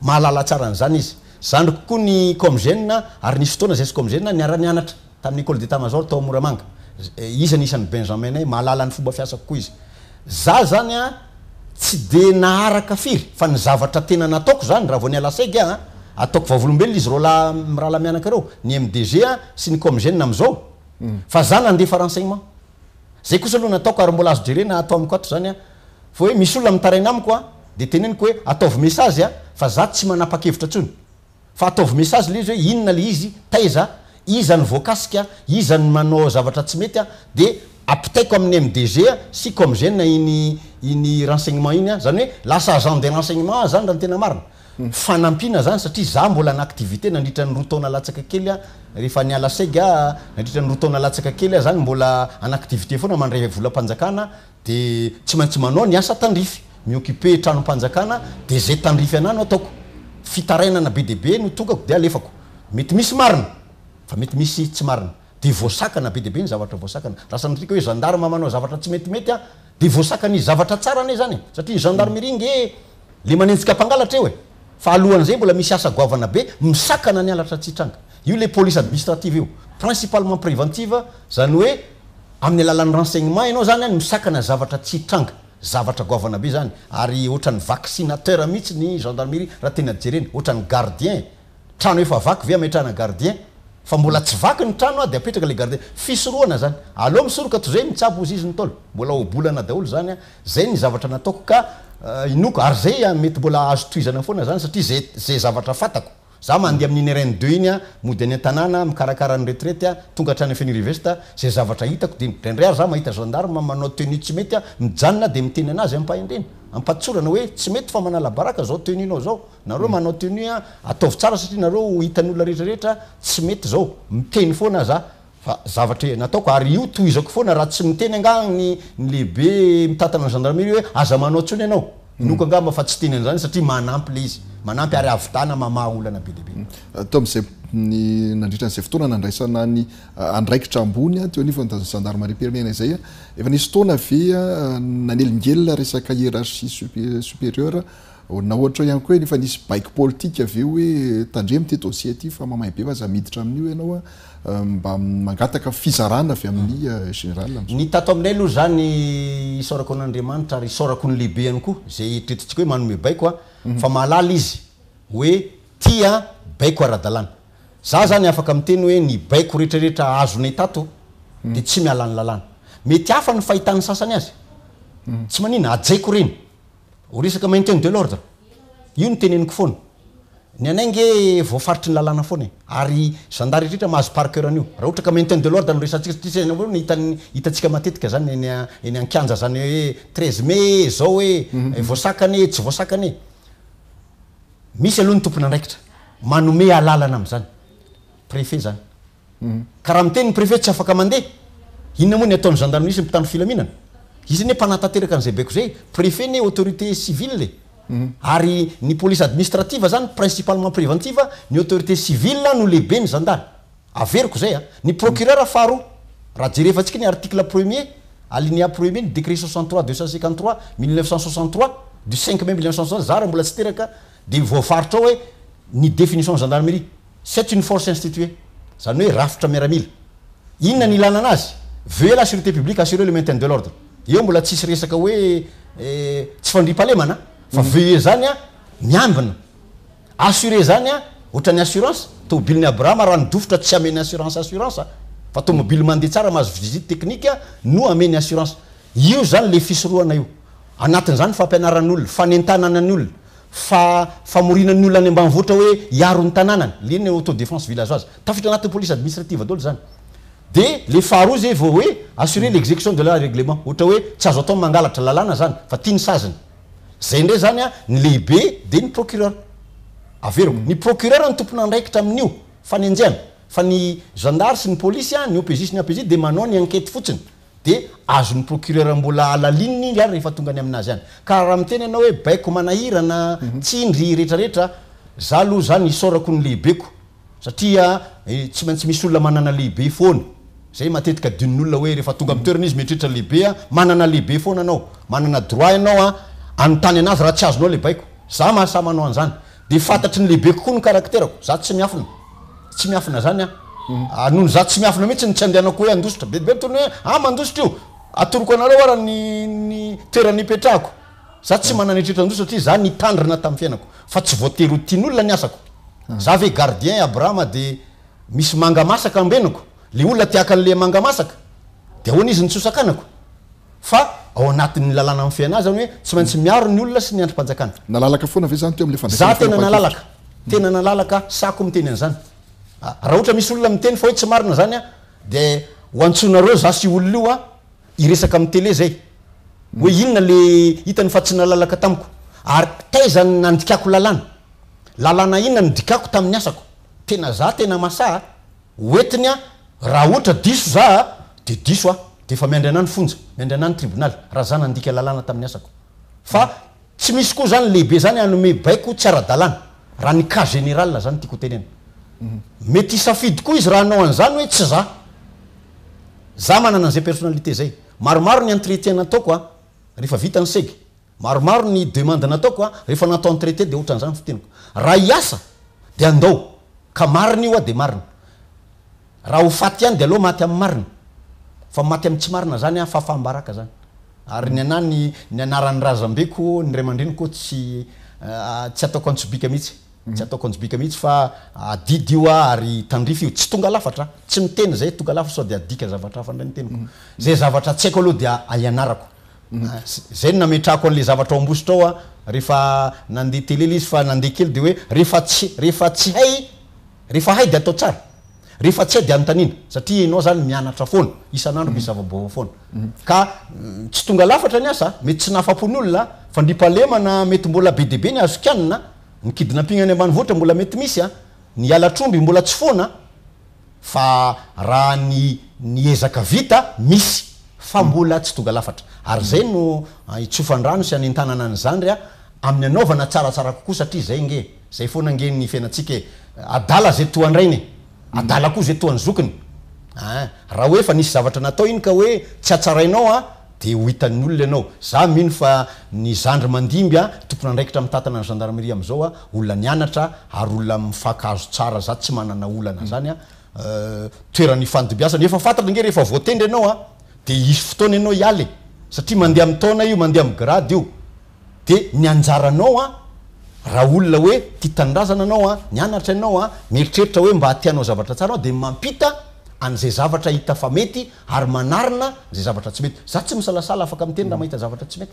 Speaker 2: mahalala tsara an'zany izy zandroko koa ny comgène ary nisy fotoana zay sy comgène niara-nianatra tamin'ny école d'état major tao Moramanga izy anisan'ny Benjamin ay mahalala ny fomba fiasako koa izy za zany tsy de naharaka firy fa ny zavatra tena nataoko zany raha vao niala seg ataoko vavolombelona izy raha la mianaka reo ny MDG sy ny comgène am'zao fa za nandefa renseignement zay kosa aloha nataoko ary mbola azo jerena atao amiko ato zany fa hoe misy olona mitaraina amiko de teneniko hoe ataovy message fa za tsy manapa-kevitra tsony fa ataovy message le izy hoe inona le izy taiza iza ny voakasika iza ny manao zavatra tsy mety de apitaiko amin'ny MDG sy comgène iny renseignement iny zany hoe lasa agent de renseignement zany raha ny tena marina fanampina zany satria za mbola ny activité nandritra ny roa taona latsaka kely rehefa niala seg nandritra ny roa taona latsaka kely zany mbola an activité foana mandray volam-panjakana de tsy maintsy manao ny asa tandrify mioccupé trano-panjakana de zay tandrify anano ataoko fitarainana be de be no tokako de alefako mety misy marina fa mety misy tsy marina de voasakana be deabe ny zavatra voasakana raha sanadrika hoe gendarme manao zavatra tsy metimety a de voasakana izy zavatra tsara ane zany satria gendarmerie nge le manenjika mpangalatra eo e fa alohan'izay mbola misy asa goavana be misakana ny alatra tsitranga io le police administrative io principalement préventive zany hoe amin'ny alalan'ny renseignement ianao zany any misakana zavatra tsitranga zavatra goavana be zany ary ohatran'ny vaccinateur mihitsy ny gendarmerie raha tena jereny ohatran'ny gardien trano efa vaky ve ametrahana gardien fa mbola tsy vaky ny trano a de apetraka le gardien fisoroana zany aleo misoroka to zay mitsabo izy ny tolo mbola obolana daholo zany a zay ny zavatra nataoko ka inoko ary zay mety mbola azo toizana foana zany satria zay zavatra fatako za mandeha amin'ny RN2 iny a mody any an-tanàna mikarakara ny retraite a tonga hatrany fenirivesta zay zavatra hitako de ndrendray ary za mahita gendarme manao tenue tsy mety a mijanona de miteny anazy ampahendreny ampatsorana hoe tsy mety fa manala baraka zao tenue nao zao nareo manao tenue a ataovy tsara satria nareo hitan'olona rehetrarehetra tsy mety zao miteny foana za fa zavatra nataoko ary io toizako foana raha tsy miteny angany ny lehibe mitatana ny gendarmerie hoe aza manao tsony ianao inoko angamba fa tsy teny an'izany satria manampy le izy manampy ary avitana mamaha olana be deabe
Speaker 1: atao am'izay ny nandritra n'izay fotoana nandraisana ny andraikitra ambony a teo anivony gendarmerie permena izay a efa nisy fotoana ve nanelingelina resaka hiérarchie supérieure na ohatra ihany koa hoe nefa nisy baike politique aveo hoe tandremo ty dossier ty fa mamay be fa za miditra amin'io ianao a mba mangataka fizarana avy amin'ny général
Speaker 2: ny tato aminay aloha zany isaorako an'Andriamanitra ary isaorako ny lehibe ihany koa zay tretritsika hoe manome baiko a fa mahalala izy hoe tia baiko ara-dalàna za zany afaka miteny hoe ny baiko rehetrarehetra azonay tato de tsy miala ny lalàna mety hafa ny fahitany sasany azy tsy manina ajaiko reny ho resaka maintien de l'ordre io ny teneniko foana ny anay nge voafaritry ny lalàna foana ary gendarme rehetra mahazo par cœur an'io raha ohatra ka maintien de l'ordre no resantsika satria hitantsika matetika zany eny ankanja zany hoe 13 mai zao hoe voasakany tsy voasakany misy aloha ny tompony andraikitra manome alalana am'zany préfet zany karaha miteny ny préfet tsy afaka mandeha inona moa ny ataon'ny gendarmerie sy mpitandro filaminana izy ne mpanatateraka an'izay baiko zay préfet ne autorité civile ary ny police administrative zany principalement préventive ny autorité civile no lehibe ny gendarme averiko zay a ny procureur faharoa raha jerefantsika ny article premier alinéa premier ny décret 63 253 1963 du 5 mai 1963 za raha mbola tsy teraka de voafaritra ao hoe ny définition gendarmerie c'est une force instituée zany hoe rafitra miaramila inona ny ilana anazy veut la sûreté publique assurer le maintien de l'ordre eo mbola tsisy resaka hoe tsy fandripalemana fa veut zany a miambina assurer zany a ohatran'ny assurance tomobilin'ny Abraham raha nidofotra tsy ameny assurance fa tomobily mandeha tsara mahazo visite technique no ameny assurance io zany le fisoroana io anatin'izany fampianaran'olona fanentananan'olona famorinan'ny olona any ambanivohitra hoe hiaro ny tanànany leny autodéfense villageoise tafitra anatin'ny police administrative daholo zany de le faharoa zay vao hoe assurer l'exécution de la règlement ohatra hoe tsy azo atao mangalatra lalàna zany fa tia ny saziny zay ndray zany a ny lehibe de ny procureur averiko ny procureur ny tompony andraikitra amin'io fanenjana fa ny gendarme sy ny police a ny OPJ sy ny APJ de manao ny enquête fotsiny de azon'ny procureur mbola alalininy ary rehefa tonga ny aminazy any ka raha miteny anao hoe baiko manahirana tsindry rehetrarehetra za aloha zany isaorako ny lehibeko satria tsy maintsy misy olona manana lehibe foana zay matetika din'olona hoe rehefa tonga amin'ny toerana izy metritra lehibe a manana lehibe foana anao manana droit ianao a anontany anazy raha tsy azonao le baiko za mahasa manao an'izany de fantatry ny lehibeko koa ny karakterako za tsy miafina zany a noho za tsy miafina mihitsy ny tsy andehanako hoe andositra bebe tony hoe mandositra io atoroko anareo ara ny toerany ipetrahako za tsy manana etritra andositra satria za nitandrina tamin'ny fiainako fa tsy voatery ho tian'olona ny asako za ve gardien Abraham de misy manga masaka ambenako le olona tiaka an'le manga masaka de ahoana izy nitsosakanako fa ao anatin'ny lalàna amin'ny fiainazy zany hoe tsy maintsy miaro ny olona sy ny androm-panjakana
Speaker 1: nalalaka foana ve zany teo am'le
Speaker 2: za tena nalalaka sako miteny an'izany raha ohatra misy olona miteny fa hoe tsy marina zany a de ho antsonareo za sy olona io a iresaka amin'ny télé zay hoe inona le hitany fa tsy nalalaka tamiko ary taizany nandikako lalàna inona nidikako tamin'ny asako tena masaa hoetiny a raha ohatra diso za de diso de fa miandry anany fonja miandry anany tribunal raha za nandika lalàna tamin'ny asako fa tsy misy koa zany lehibe zany anome baiko tsy ara-dalàna raha ny cas général zany tiako tenena mety isafidy koa izy raha anao an'izany hoe tsy za za manana an'izay personnalité zay maromaro ny entretien nataoko a rehefa vita ny segy maromaro ny demande nataoko a rehefa natao entretien de ohatran'izany fiteniko raha iasa de andao ka marina io a de marina raha ho faty ihany de aloha maty amin'ny marina fa maty amin'ny tsy marina zany a fafambaraka zany ary ny ana ny anaran'ny razambeko ny ray aman-dreniko tsy ataoko antsibika mihitsy tsy ataoko antsibika mihitsy fa adidy io a ary tandrify io tsy tonga lafatra tsy miteny zay tonga lafatra sao de adika zavatra hafa ndray ny teniko zay zavatra tsy haiko aloha de ianarako zay nametrahako an'le zavatra ao ambositra ao a rehefa nandeha tele izy fa nandeha kely de hoe rehefa tsy hay rehefa hay de atao tsara rehefa tsy hay de anontanina satria ianao zany mianatra foana isan'andro misy zava-baovao foana ka tsy tonga lafatra ny asa mety tsy nahafapony olona fandripalemana mety mbola be debe ny azo kianina ny kidnapping any ambanivohitra mbola mety misy a ny alatromby mbola tsy foana fa raha ny ezaka vita misy fa mbola tsy tonga lafatra ary zay no itsofandrano sy anentanana an'izany ry a amin'ny anaovana tsaratsara kokoa satria zay nge zay foana nge ny fiainatsika adala zay toandrainy adala koa zay toany zokiny raha hoe fa nisy zavatra natao iny ka hoe tsy atsarainao a de ho hitan'ny olona ianao za mino fa ny zandry mandimby a tompona andraikitra mitatana ny gendarmerie am'izao a olona nianatra ary olona mifakazo tsara za tsy manana olana zany a toerany fandobiasany efa fantatra nge rehefa voatendry ianao a de isy fotoana ianao ialy satria mandeha amin'ny taona io mandeha amin'ny grade io de ny anjaranao a raha olona hoe tia tanindrazana anao a nianatra ianao a mieritreritra hoe mba hatianao zavatra tsara anao de mampita an'izay zavatra hita fa mety ary manarina zay zavatra tsy mety za tsy misalasala afaka miteny raha mahita zavatra tsy mety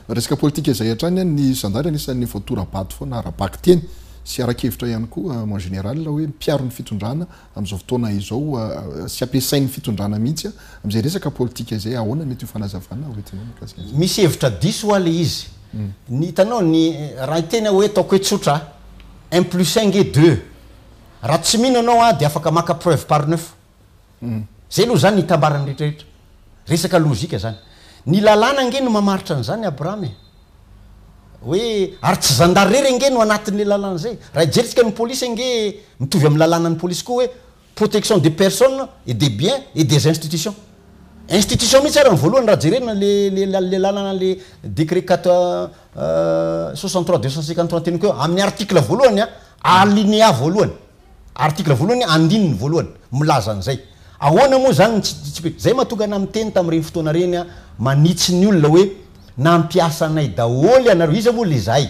Speaker 1: resaka politika izay hatrany a ny zandary anisan'ny voatorabato foana arabaky teny sy arakevitra ihany koa en général hoe mpiaro ny fitondrana am'izao fotoana izao sy ampiasain'ny fitondrana mihitsy a am'izay resaka politika izay ahoana mety ho fanazavana oetinao mikasika
Speaker 2: misy hevitra diso oa le izy ny hitanao ny raha iteny hoe ataoko hoe tsotra 1+1 nge 2 raha tsy mino anao a de afaka maka preuve par 9 zay aloha zany hitambarany rehetrarehetra resaka lozika zany ny lalàna nge no mamaritra an'izany abraham hoe ary tsy zandary rery nge no anatin'le lalàna zay raha ijeritsika ny polisy nge mitovy amin'ny lalànan'ny polisy koa hoe protection des personnes et des biens et des institutions mihitsy ara ny voalohany raha jerena le lalàna le décret 63 253 teniko eo amin'ny article voalohany a alinéa voalohany article voalohany andininy voalohany milaza an'izay ahoana moa zany tsy zay mahatonga ana miteny tamin'ireny fotoana reny a manitsy ny olona hoe nampiasa anay daholy anareo izy moa le zay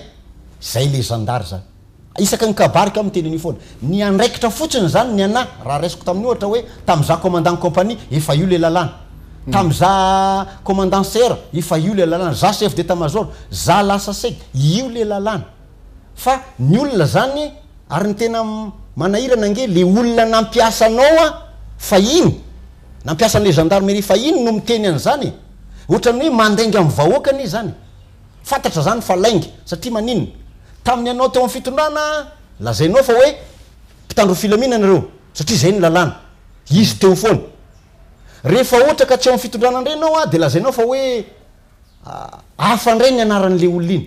Speaker 2: le zandary zany isaka ny kabarika miteny an'io foana ny andraikitra fotsiny zany ny ana raha raisiko tamin'ny ohatra hoe tam'za commandant compagnie efa io le lalàna tam'za commandant serre efa io le lalàna za chef d'état major za lasa seg io le lalàna fa ny olona zany ary ny tena manahirana nge le olona nampiasa anao a fa iny nampiasa an'le gendarmerie fa iny no miteny an'izany ohatrany hoe mandainga amin'ny vahoakany izy zany fantatra zany fa laingy satria maninona tamin'ny anao teo amin'ny fitondrana lazainao fa hoe mpitandro filamina nareo satria zay ny lalàna izy teo foana rehefa ohatra ka tsy eo amin'ny fitondrana indray anao a de lazainao fa hoe hafa ndray ny anaran'le olona iny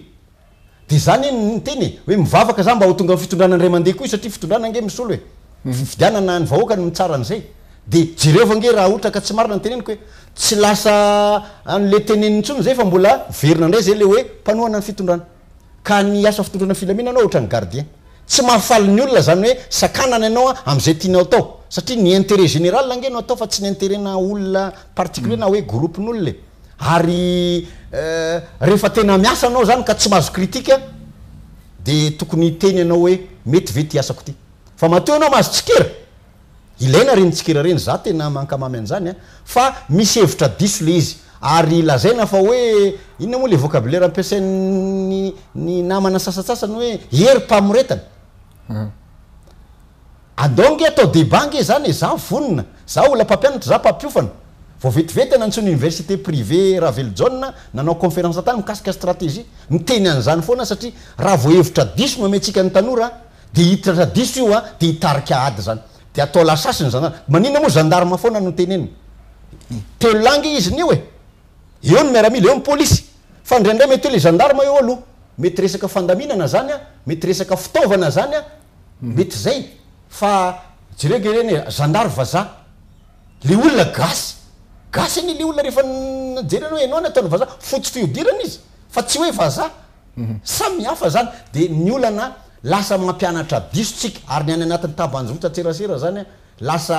Speaker 2: de zany ny teny hoe mivavaka za mba ho tonga amin'ny fitondrana indray mandeha koa satria fitondrana nge misy olo hoe fividianana ny vahoakany mitsaran'izay de jereva nge raha ohatra ka tsy marina ny teneniko hoe tsy lasa an'le teneniny ntsony zay fa mbola verina indray zay le hoe mpanohana ny fitondrana ka ny asa fitondrana filamina anao ohatra ny gardien tsy mahafaly ny olona zany hoe sakanana ianao a am'izay tianao atao satria ny intérêt général nge no atao fa tsy ny intérêt na olona particulier na hoe groupe n'olona ary rehefa tena miasa anao zany ka tsy mahazo kritika de tokony teny anao hoe mety ve ty asako ty fa mateo anao mahazo tsikera ilaina reny tsikera reny za tena mankamamy an'izany a fa misy hevitra diso le izy ary lazaina fa hoe inona moa le vocabulaire ampiasainy namana sasatsasany hoe hery mpamoretana andao nge atao débat nge zany za vonina za ola mpampianatra za mpampiofana vao vetivety nantsony université privé Ravel John nanao conférence tany mikasika stratégie miteny an'izany foana satria raha vo hevitra diso nometsika ny tanora de hitatra diso io a de hitarika ady zany de atao lasasiny zany manina moa gendarme foana no teneny telo langy izy nio eo ny miaramila eo ny polisy fa ndraindray mety hoe le gendarme eo aloha mety resaka fandaminana zany a mety resaka fitaovana zany a mety zay fa jerege reny gendarme vaza le olona gasy gasy ny le olona rehefa jereny hoe ianao ny ataony vazaha fotsy fiodirana izy fa tsy hoe vazaha samy hafa zany de ny olana lasa mampianatra disotsika ary ny any anatin'ny tabanjota tserasera zany lasa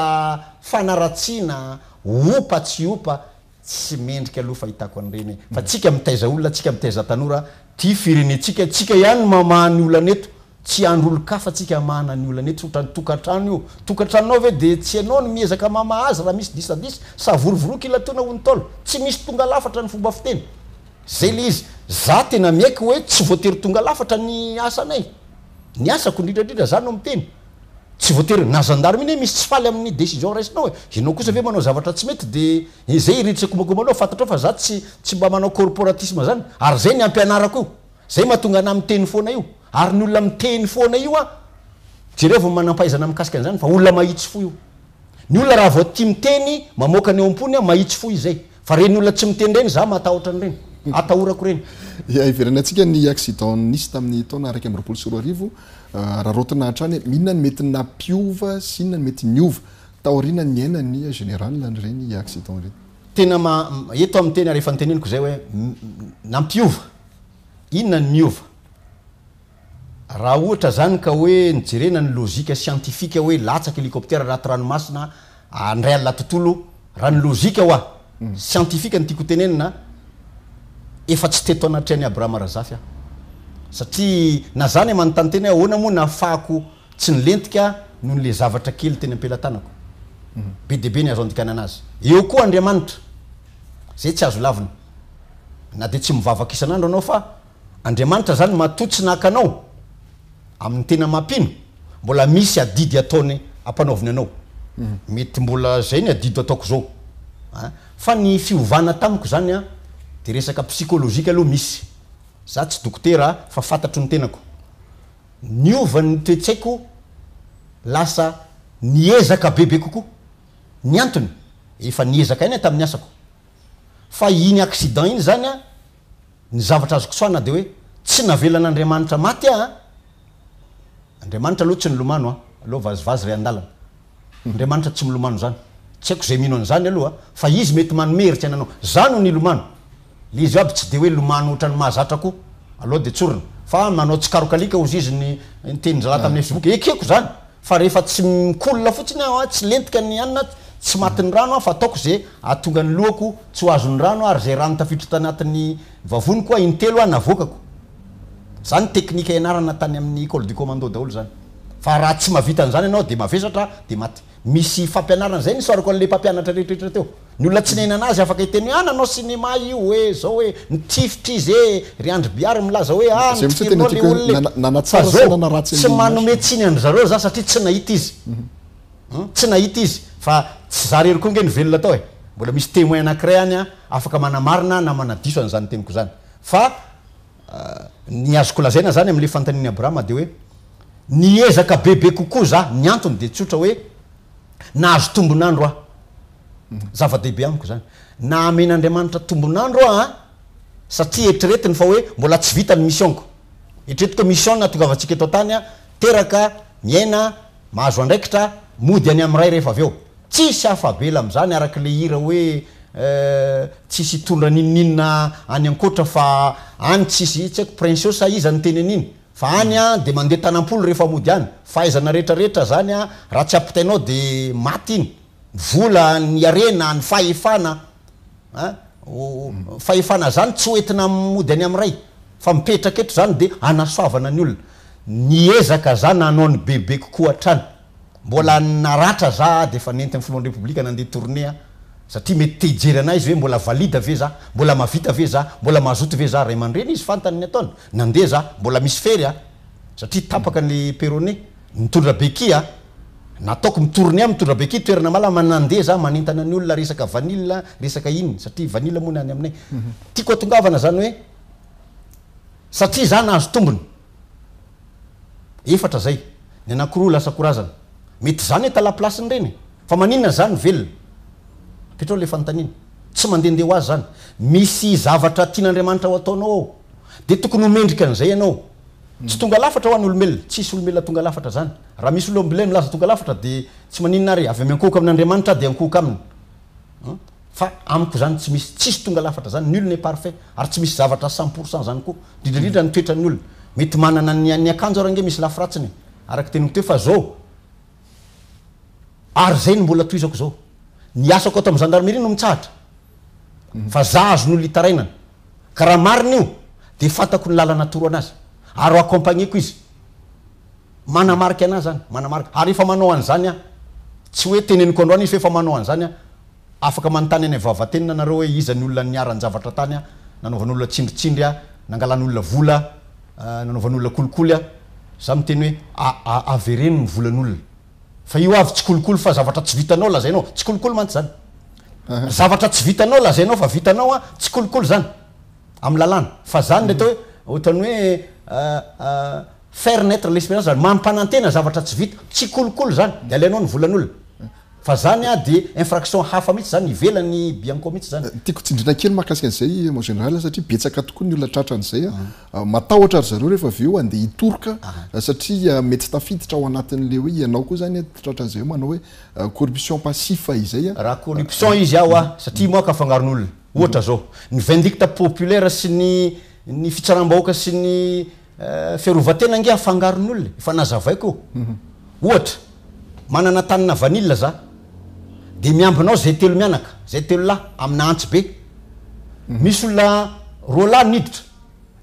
Speaker 2: fanaratsiana opa tsy opa tsy mendrika aloha fahitako an'ireny fa tsika mitaiza olona tsika mitaiza tanora ty firenetsika tsika ihany mamahany olana eto tsy andro olo kafa tsika mahana ny olana eto ohatrany tokantrano io tokantranonao ve de tsy ianao no miezaka mama azy raha misy disadisy savorovoroky ilatona hontolo tsy misy tonga lafatra ny fomba fiteny zay le izy za tena miaiky hoe tsy voatery tonga lafatra ny asanay ny asako indrindrandrindra zany no miteny tsy voatery na zandary miny hoe misy tsy faly amin'ny décision raisinao hoe ianao kosa ve manao zavatra tsy mety de zay iriditra komakomanao fantatrao fa za tsy mba manao corporatisme zany ary zay ny ampianarako io zay mahatonga ana miteny foana io ary ny olona miteny foana io a jereo vao manampahaizana mikasika an'izany fa olona mahitsy fo io ny olona raha vao tia miteny mamoaka ny eo am-pony a mahitsy fo izay fa reny olona tsy miteny reny za matahotra an'ireny atahorako reny
Speaker 1: iverana antsika ny accident nisy tamin'ny taona araiky amby roapolo sy roa arivo raha rotina hatrany mihinona ny mety nampiova sy inona ny mety miova taorina ny aina ny général n'ireny accident reny
Speaker 2: tena eto amin'ny teny rehefa nyteneniko zay hoe nampiova inona ny miova raha ohatra zany ka hoe nijerena ny lozika scientifique hoe latsaka hélicoptère raty ranomasina andray alina tontolo raha ny lozika ho a scientifique ny tiako tenenina efa tsy teto anatrany Abraham Razafy a satria na zany manontany teny ahoana moa nafahako tsy nilentika noho le zavatra kely teny ampelantanako be debe ny azo andikana anazy eo koa Andriamanitra zay tsy azo lavina na de tsy mivavaka isan'andro anao fa Andriamanitra zany matotsy nakanao amin'ny tena mampino mbola misy adidy ataony ampanaoviny anao mety mbola zay ny adidy ataoko zao fa ny fiovana tamiko zany a de resaka psychologique aloha misy za tsy dokotera fa fantatro ny tenako niova ny toetsaiko lasa niezaka bebe kokoa ny antony efa niezaka iny tamin'ny asako fa iny accident iny zany a ny zavatra azoko soana de hoe tsy navelan'Andriamanitra maty Andriamanitra aloha tsy nilomano aloha vazivazy ray andalana Andriamanitra tsy milomano zany tsy haiko zay mino an'izany aloha fa izy mety manomeritsy ananao zany no nilomano le izy aby tsy de hoe lomano ohatrany mahazatra koa aloha de tsorina fa manao tsikarokalika ozy izy ny tenindraha tamin'ny Facebook ekeko zany fa rehefa tsy mikolona fotsiny aho tsy lentika ny anina tsy matin'ny rano fa ataoko zay atonga ny lohako tsy ho azon'ny rano ary zay rano tafiditra tanatin'ny vavony koa intelo navokako zany teknika ianarana tany amin'ny école du commando daholo zany fa raha tsy mavita an'izany ianao de mavesatra de maty misy fampianarana zay nisorako an'le mpampianatra rehetrarehetra teo ny olona tsy nena anazy afaka hiteny hoe nanao cinéma io hoe zao hoe nitifitra izy ry andry biary milaza hoe nitirinao le olona tsy manome tsiny andry zareo za satria tsy nahita izy tsy nahita izy fa tsy za rery koa nge nivelona tao mbola misy témoin anankiray any afaka manamarina na manadiso an'izany teniko zany fa ny azoko lazaina zany am'le fantaniny Abrahama de hoe niezaka bebe kokoa za ny antony de tsotra hoe nahazo tombonandro a zava-dehibe amiko zany na amen'Andriamanitra tombonandro satria etreretiny fa hoe mbola tsy vita ny missionko etretiko mission na tongavantsika eto tany teraka miaina mahazo andraikitra mody any am'ray rehefa avy eo tsisy afabela am'zany araky le hira hoe tsisy tondra ninoninona any ankoatra fa any tsisy tsy haiko princesa iza ny teny an'iny fa any de mandeha tanam-polo rehefa mody any fahaizana rehetrarehetra zany raha tsy ampitainao de maty iny vola ny arena ny fahefana zany tsy hoentina mody any am'ray fa mipetraka eto zany de anasoavana ny olona niezaka zany anao ny bebe kokoa hatrany mbola naratra za de fa nenty amin'ny filohan'ny republika nandeha tournée satria mety tehijery anay izy hoe mbola valida ve za mbola mavita ve za mbola mazoto ve za ray aman-dreny izy fantany ny ataony nandeha za mbola misy fery satria tapaka ny perronné mitondra beky nataoko mitourné mitondra beky toerana mala manandeha za manentana ny olona resaka vanille resaka iny satria vanille moa any aminay tiako atongavana zany hoe satria za nahazo tombony efatra zay ny anankiroa lasa korazana mety zany hoe talaplasyny reny fa maninona zany velona petrao le fanontaniana tsy mandehandeha ho azy zany misy zavatra tian'Andriamanitra ho ataonao ao de tokony homendrika an'izay ianao tsy tonga lafatra ho an'ny olombelona tsisy olombelona tonga lafatra zany raha misy olombelona milaza tonga lafatra de tsy maninona ary avy amy ankoko amin'Andriamanitra de ankoko aminy fa amiko zany tsy misy tsisy tonga lafatra zany nul n'est parfait ary tsy misy zavatra 100% zany koa indrindra ny toetra ny olona mety manana ny akanjo range misy lafiratsiny araka teniko teo fa zao ary zay ny mbola toizako zao ny asako ato amin'ny gendarmerie no mitsahatra fa za azo n'olo hitarainana ka raha marina io de fatako ny lalana toro anazy ary accompagneko izy manamarika anazy zany manamarika ary efa manao an'izany a tsy hoe teneniko androany izy fa efa manao an'izany a afaka manontany any vavatenina nareo hoe iza ny olona niarany zavatra tany a nanaovan'olona tsindritsindry a nangalan'olona vola nanaovan'olona kolikoly a za miteny hoe avereny ny volan'olona fa io avy tsy kolikoly fa zavatra tsy vitanao lazainao tsy kolikoly mantsy zany zavatra tsy vitanao lazainao fa vitanao a tsy kolikoly zany amin'ny lalàna fa zany le atao hoe ohatrany hoe faire naître l'espérance zany mampanantena zavatra tsy vita tsy kolikoly zany de alainao ny volan'olona fa zany a de infraction hafa mihitsy zany ivelany bianco mihitsy zany
Speaker 1: tiako tsindrina kely mahakasika an'izay mon général satria betsaka tokoa ny olona tratra an'izay a matahotra ry zareo rehefa avy eo andeha hitoroka satria mety tafiditra ao anatin'le hoe ianao koa zany tratra an'izay manao hoe corruption passif izay a
Speaker 2: raha corruption izy ao a satria moaka afangaron'olona ohatra zao ny vindicte populaire sy ny fitsaram-bahoaka sy ny fiarovatena nge afangaron'olona efa nazavaiko ohatra manana tanina vanille za de miambinao zay telo mianaka zay telo lahy amina antsy be misy olona roa lahy niditra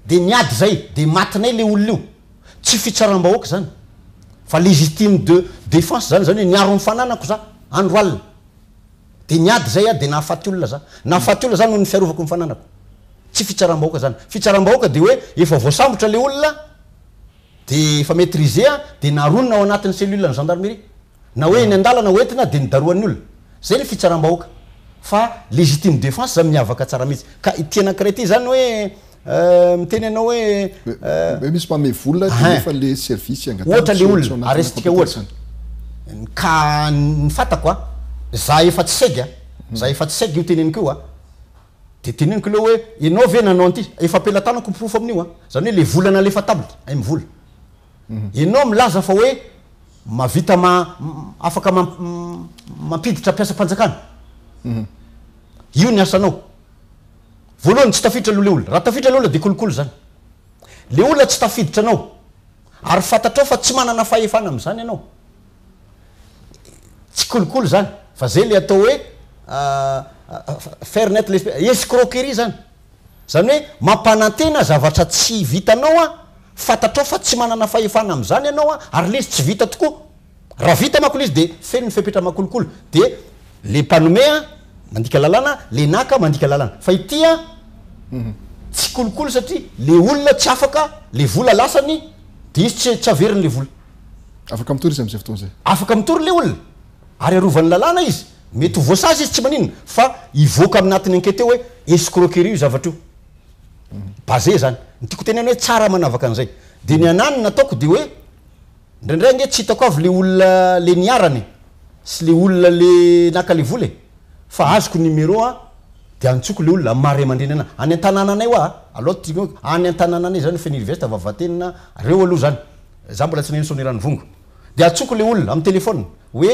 Speaker 2: de niady zay de matinay le olona io tsy fitsaram-bahoaka zany fa légitime de défense zany zany hoe niaro mifananako za andro alina de niady zay a de nahafaty olona za nahafaty olona zany no ny fiarovako mifananako tsy fitsaram-bahoaka zany fitsaram-bahoaka de hoe efa voasambotra le olona de efa maîtriser a de naronina ao anatin'ny cellule ny gendarmerie na hoe ny andalana hoentina de nidaroan'ny olona zay le fitsaram-bahoaka fa légitime défense zany miavaka tsara mihitsy ka ity anankiray ty zany hoe miteny anao hoe
Speaker 1: misy mpame vola nefa le service
Speaker 2: ohatra le olona aresitsika ohatra ka ny fatako a za efa tsy saiga za efa tsy saiga io teneniko io a de teneniko leo hoe ianao ve nanao an'ity efa apelatanako miprofo amin'io a zany hoe le volana lefa tabitra ay mivola ianao milaza fa hoe mavita afaka mampiditra mpiasa-panjakana io ny asanao voalohany tsy tafiditra aloha le olona raha tafiditra le olona de kolikoly zany le olona tsy tafiditra anao ary fantatrao fa tsy manana fahefana am'zany ianao tsy kolikoly zany fa zay le atao hoe faire naître l'espérance escroquerie zany hoe mampanantena zavatra tsy vitanao a fantatrao fa tsy manana fahefana am'zany ianao a ary le izy tsy vita tokoa raha vita mako le izy de feno ny fepetra makolikoly de le mpanome a mandika lalàna le naka mandika lalàna fa ity a tsy kolikoly satria le olona tsy afaka le vola lasany de izy tsy averiny le vola
Speaker 1: afaka mitory izy am'zay fotoana zay
Speaker 2: afaka mitory le olona ary arovany lalàna izy mety voasazy izy tsy maninona fa ivoaka aminatiny enquête hoe escroquerie io zavatra io basé zany nytiako tenena hoe tsara manavaka an'izay de ny anany nataoko de hoe ndraindray nge tsy hitako avy le olona le niarany sy le olona le naka le vola fa azoko numéro a de antsoko le olona mare mandreny ana any an-tanànanay oa aloha ty any an-tanànanay zany fe université vavatenina reo aloha zany za mbola tsy neny sony rano vongo de atsoko le olona amin'ny telefôna hoe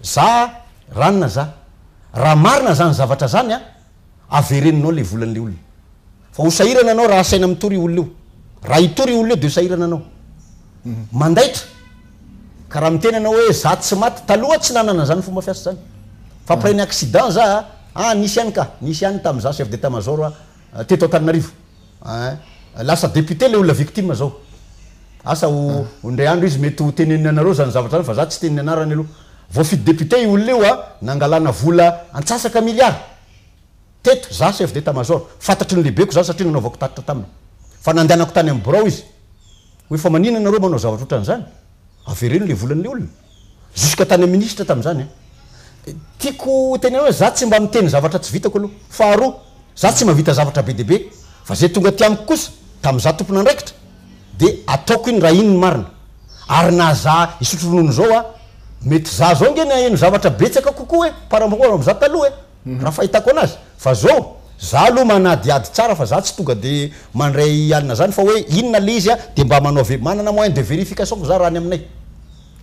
Speaker 2: za ranona za raha marina zany zavatra zany a avereninao le volan'le olona fa hosahirana anao raha asaina mitory olona io raha hitory olona io de hosahirana anao mandaitra ka raha miteny anao hoe za tsy maty taloha tsy nanana zany fomba fiasa zany fa après ny accident za nisy ihany ka nisy ihany tam'za chef d'état major teto Antananarivo lasa député le olona victime zao asa ndray andro izy mety ho teneniny anareo zany zavatra zany fa za tsy teniny anarany aloha voafidy député io olona io a nangalana vola antsasaka milliard teto za chef d'état major fantatry ny lehibeko za satria nanaovako tatitra taminy fa nandehanako tany amin'ny borao izy hoe fa manina anareo manao zavatra ohatran'izany avereny le volan'le olona jusqu'à tany ministre tam'izany tiako tena hoe za tsy mba miteny zavatra tsy vitako aloha faharoa za tsy mavita zavatra be deabe fa zay tonga ty amiko kosa tam'za tompona andraikitra de ataoko iny raha iny ny marina ary na za isotronono zao a mety za zao nge eno zavatra betsaka kokoa hoe paramoko am'za taloha raha fahitako anazy fa zao za aloha manadiady tsara fa za tsy tonga de mandray alina zany fa hoe inona le izy a de mba manao manana moyen de vérification ko za raha any aminay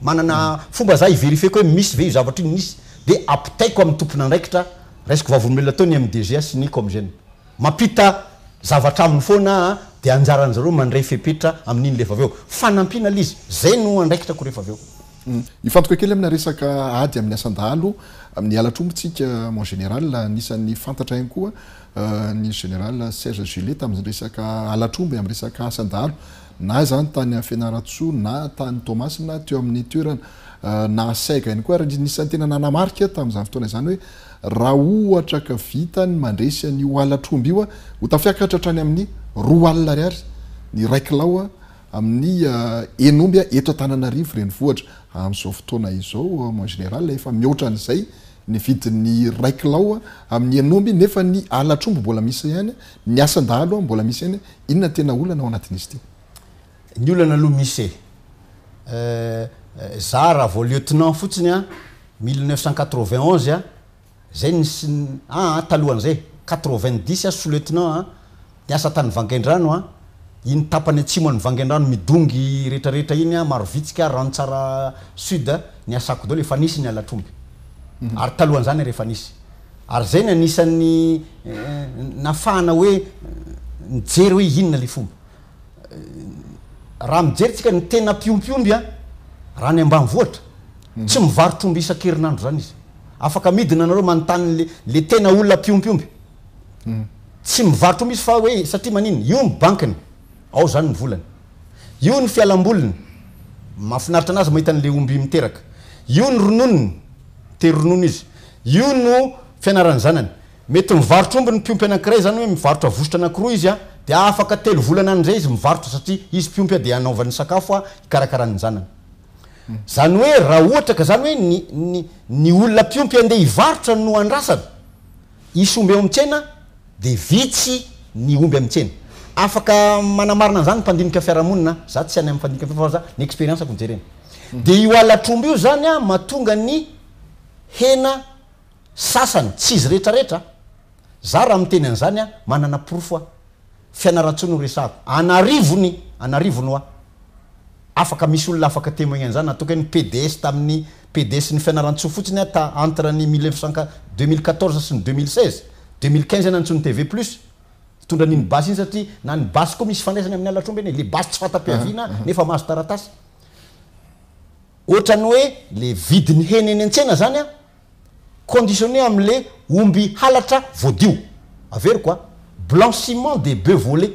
Speaker 2: manana fomba za ivérifieko hoe misy ve io zavatra iny misy de apitaiko amin'ny tompona andraikitra resaka vavolombelona tao ny MDGA sy ny COMGN mampita zavatra aminy foana dia anjaran'ny zareo mandray fepetra amin'iny lefa avy eo fanampiana lizy zay no andraikitrako rehefa avy eo
Speaker 1: ifantoka kely amina resaka ady amin'ny asandalo amin'ny alatrombotsika mon général nisan'ny fantatra ihany koa ny général Serge Julet tamin'ny resaka alatromby amin'ny resaka asandalo na zany tany Fianaratsoa na tany Thomas na teo amin'ny toerana na saika ihany koa raha nisan'ny tena nanamarika tamin'izany fotoana izany hoe raha ohatra ka vitany mandresy an'io alatromby io ho tafiakatra hatrany amin'ny 2 alina ariary ny raikilao amin'ny enomby eto Antananarivo renivohitra amin'izao fotoana izao mon général efa mihoatra an'izay ny vidin'ny raikilao amin'ny enomby nefa ny alatromby mbola misy ihany ny asandalo mbola misy ihany inona tena olana ao anatin'izy ity
Speaker 2: ny olana aloha misy za raha vao lieutenant fotsiny 1991 zay nisy talohan'izay 90 sous lieutenant niasa tany Vangaindrano iny tapany atsimo any Vangaindrano midongy rehetrarehetra iny marovitsika Rantsara Sud ny asako daholo efa nisy ny alatromby ary talohan'izany rehefa nisy ary zay ny anisan'ny nafahana hoe nijery hoe inona le fomba raha mijeritsika ny tena piompiomby raha ny ambanivohitra tsy mivarotromby isan-kerinandro zany izy afaka midina anareo manontany le tena olona piompiomby tsy mivarotromby izy fa hoe satria manino io ny bankiny ao zany ny volany io ny fialamboliny mahafinaritra anazy mahita an'le omby miteraka io ny rononiny te ronono izy io no fianarany zanany mety mivarotromby ny piompy anankiray zany hoe mivarotra vosotra anankiroa izy dia afaka 3 volana an'izay izy mivarotra satria izy piompy dia anaovany sakafo hikarakarany zanany zany hoe raha ohatra ka zany hoe ny olona piompy andeha hivarotra no andrasana isy omby ao amintsena dia vitsy ny omby amintsena afaka manamarina zany mpandinika fiarahamonina za tsy any amin'ny mpandinika fa za ny expérience ako nijerena dia io alatromby io zany mahatonga ny hena sasany tsy izy rehetrarehetra za raha miteny an'izany manana profo Fianaratsoa no resako anarivony afaka misy olona afaka témoigner an'izany natoka ny PDS tamin'ny PDS ny Fianaratsoa fotsiny ta entre ny 2014 sy ny 2016 2015 nantsony TV plus tondra niny basy iny satria na ny basy koa misy fandraisany amin'ny alatromby eny le basy tsy fatapiaviana nefa mahazo taratasy ohatrany hoe le vidiny hena eny an-tsena zany conditionné am'le omby halatra voadio averiko blanchiment des bœufs volés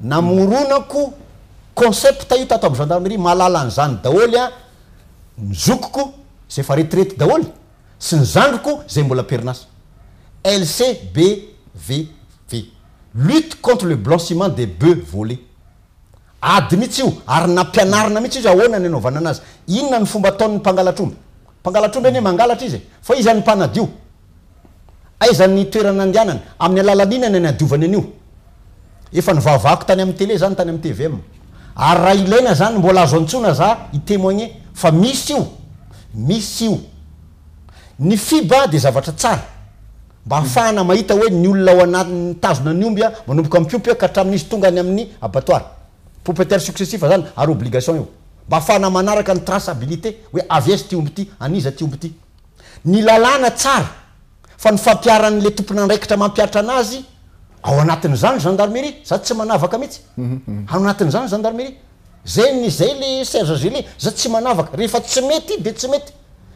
Speaker 2: namoronako concept io tato amin'ny gendarmerie malala an'izany daholy ny zokoko zay fa retraite daholy sy ny zandroko zay mbola perinasa LCBVV lutte contre le blanchiment des bœufs volés ady mihitsy io ary nampianarina mihitsy izy ahoana ny anaovana anazy inona ny fomba ataon'ny mpangalatromby eny mangalatra izy fa izy any mpanadio aizany toerana andianany amin'ny alalan'ina ny adiovany an'io efa nivavako tany amin'ny télé zany tany amin'ny TVM ary raha ilaina zany mbola azo antsona za hitémoigner fa misy io ny fiba dia zavatra tsara mba hafahana mahita hoe ny olona ao anatin'ny tazona ny omby manomboka mipiompy ka hatramin'izy tonga any amin'ny abattoir propriétaire successif zany ary obligation io mba hafahana manaraka ny traçabilité hoe aviesy ty omby ty aniza ty omby ty ny lalàna tsara fa ny fampiaran'le tompony andraikitra mampiatra anazy ao anatin'izany gendarmerie za tsy manavaka mihitsy ao anatin'izany gendarmerie zay le Serge Julet za tsy manavaka rehefa tsy mety dia tsy mety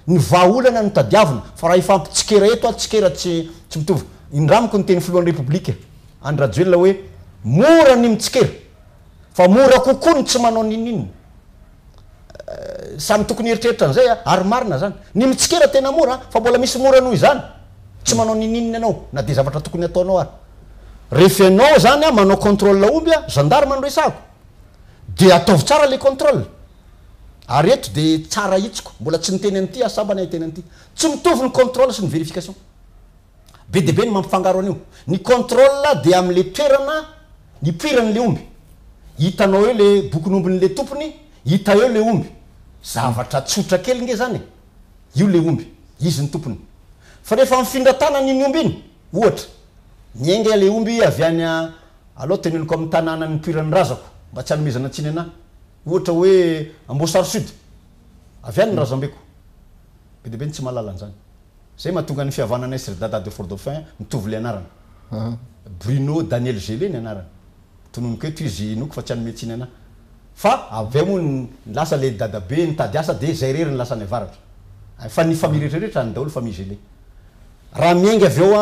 Speaker 2: ny vahaolana ny tadiavina fa raha ifampitsikera eto tsikera tsy mitovy indramiko ny teny filohan'ny république Andra Joel hoe mora ny mitsikera fa mora kokoa ny tsy manao ninninona samy tokony eritreritra an'izay ary marina zany ny mitsikera tena mora fa mbola misy mora noho izany tsy manao ninninona anao na dia zavatra tokony ataonao ary rehefa ianao zany manao contrôle omby gendarme no resako dia ataovy tsara le contrôle ary eto dia tsara hitsiko mbola tsy niteny an'ity asambany hiteny an'ity tsy mitovy ny contrôle sy ny vérification be dia be ny mampifangaro an'io ny contrôle dia amin'le toerana ny piran'le omby hitanao eo le bokon'ombin'le tompony hita eo le omby zavatra tsotra kely nge zany io le omby izy ny tompony fa rehefa mifindratana n'iny omby iny ohatra niainga le omby avy any aloha teneniko amin'ny tanàna ny piran'ny razako mba tsy hanomezana antsiny anahy ohatra hoe Amboasary Sud avy any ny razambeko be dia be ny tsy mahalala an'izany zay mahatonga ny fihavanana sy Dada de Fort-Dauphin mitovy le anarana Bruno Daniel Gelé ny anarana tononoko eto izy noko fa tsy any médecine ana fa avy moa lasa le dada be nitady asa de zay rery ny lasa ny avaratra fa ny famille rehetrarehetra ny daholo famille Gelé raha miainga avy eo